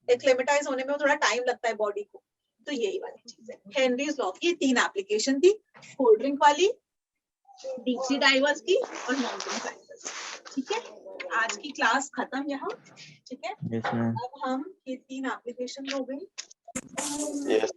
एक्लेमेटाइज होने में थोड़ा टाइम लगता है बॉडी को, तो यही वाली चीज है हेनरीज लॉ की। 3 एप्लीकेशन थी, कोल्ड ड्रिंक वाली, डीप सी डाइवर्स की और माउंटेन क्लाइंबर्स, ठीक है। आज की क्लास खत्म यहाँ, ठीक है। Yes ma'am. अब हम ये 3 एप्लीकेशन हो गई, यस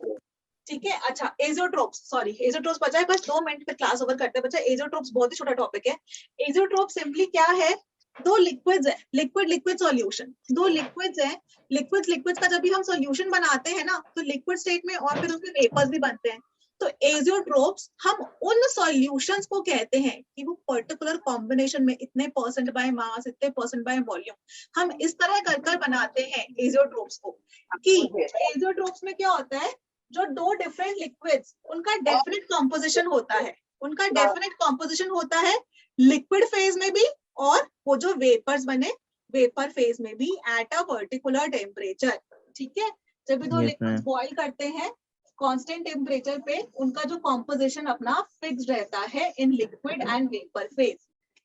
ठीक है। अच्छा एजोट्रोप्स, सॉरी एजोट्रोप्स बचा है, बस 2 मिनट पे क्लास ओवर करते हैं बच्चा। एजोट्रोप्स बहुत ही छोटा टॉपिक है। एजोट्रोप सिंपली क्या है, 2 लिक्विड्स है, लिक्विड लिक्विड सॉल्यूशन, 2 लिक्विड्स है, लिक्विड्स का जब भी हम सॉल्यूशन बनाते हैं ना तो लिक्विड स्टेट में और फिर उसके वेपर्स भी बनते हैं, तो एजियोट्रोप्स हम उन सॉल्यूशंस को कहते हैं कि वो पर्टिकुलर कॉम्बिनेशन में इतने % बाय मास, इतने % बाय वॉल्यूम, हम इस तरह कर बनाते हैं एजियोट्रोप्स को। कि एजियोट्रोप्स में क्या होता है, जो 2 डिफरेंट लिक्विड्स उनका डेफिनेट कॉम्पोजिशन होता है, उनका डेफिनेट कॉम्पोजिशन होता है लिक्विड फेज में भी और वो जो वेपर्स बने वेपर फेज में भी एट अ पर्टिकुलर टेम्परेचर, ठीक है। जब भी 2 Yes, लिक्विड्स ma'am. बॉइल करते हैं कांस्टेंट टेम्परेचर पे, उनका जो कॉम्पोजिशन अपना फिक्स रहता है in liquid and vapour phase,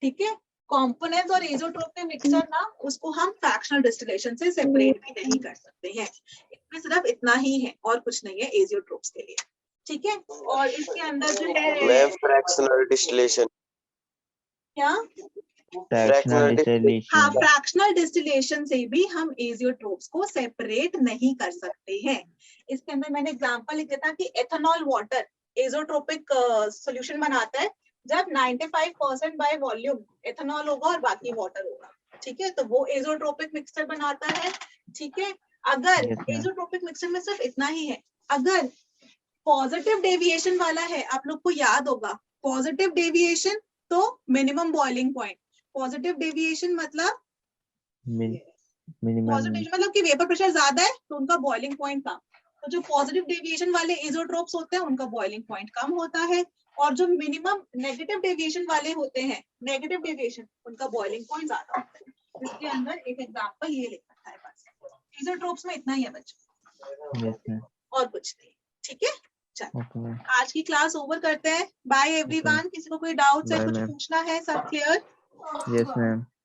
ठीक है। कंपोनेंट्स और एजोट्रोप के मिक्सचर ना, उसको हम फ्रैक्शनल डिस्टिलेशन से सेपरेट भी नहीं कर सकते हैं, इसमें सिर्फ इतना ही है और कुछ नहीं है एजियोट्रोप्स के लिए, ठीक है। और इसके अंदर जो है मैं फ्रैक्शनल डिस्टिलेशन क्या, फ्रैक्शनल डिस्टिलेशन। हाँ फ्रैक्शनल डिस्टिलेशन से भी हम एजियोट्रोप्स को सेपरेट नहीं कर सकते हैं। इसके अंदर मैंने एग्जांपल लिखा था कि एथेनॉल वाटर एजोट्रोपिक सॉल्यूशन बनाता है जब 95% बाय वॉल्यूम एथेनॉल होगा और बाकी वाटर होगा, ठीक है, तो वो एजोट्रोपिक मिक्सचर बनाता है, ठीक है। अगर Yes, ma'am. एजोट्रोपिक मिक्सचर में सिर्फ इतना ही है, अगर पॉजिटिव डेविएशन वाला है, आप लोग को याद होगा पॉजिटिव डेविएशन तो minimum boiling point, positive deviation मतलब मिनिमम पॉजिटिव मतलब कि वेपर प्रेशर ज्यादा है तो उनका बॉइलिंग पॉइंट कम, तो जो पॉजिटिव डेविएशन वाले एजोट्रोप्स होते हैं उनका बॉइलिंग पॉइंट कम होता है, और जो मिनिमम नेगेटिव डेविएशन वाले होते हैं, नेगेटिव डेविएशन, उनका बॉइलिंग पॉइंट ज्यादा होता है। इसके अंदर एक एग्जांपल ये लिखा है, बस एजोट्रोप्स में इतना ही है बच्चों, यस मैम। और कुछ नहीं, ठीक है। चलो ओके मैम। आज की क्लास ओवर करते हैं, बाय एवरीवन। किसी को कोई डाउट है, Bye, कुछ ma'am. पूछना है, सब क्लियर? Yes ma'am.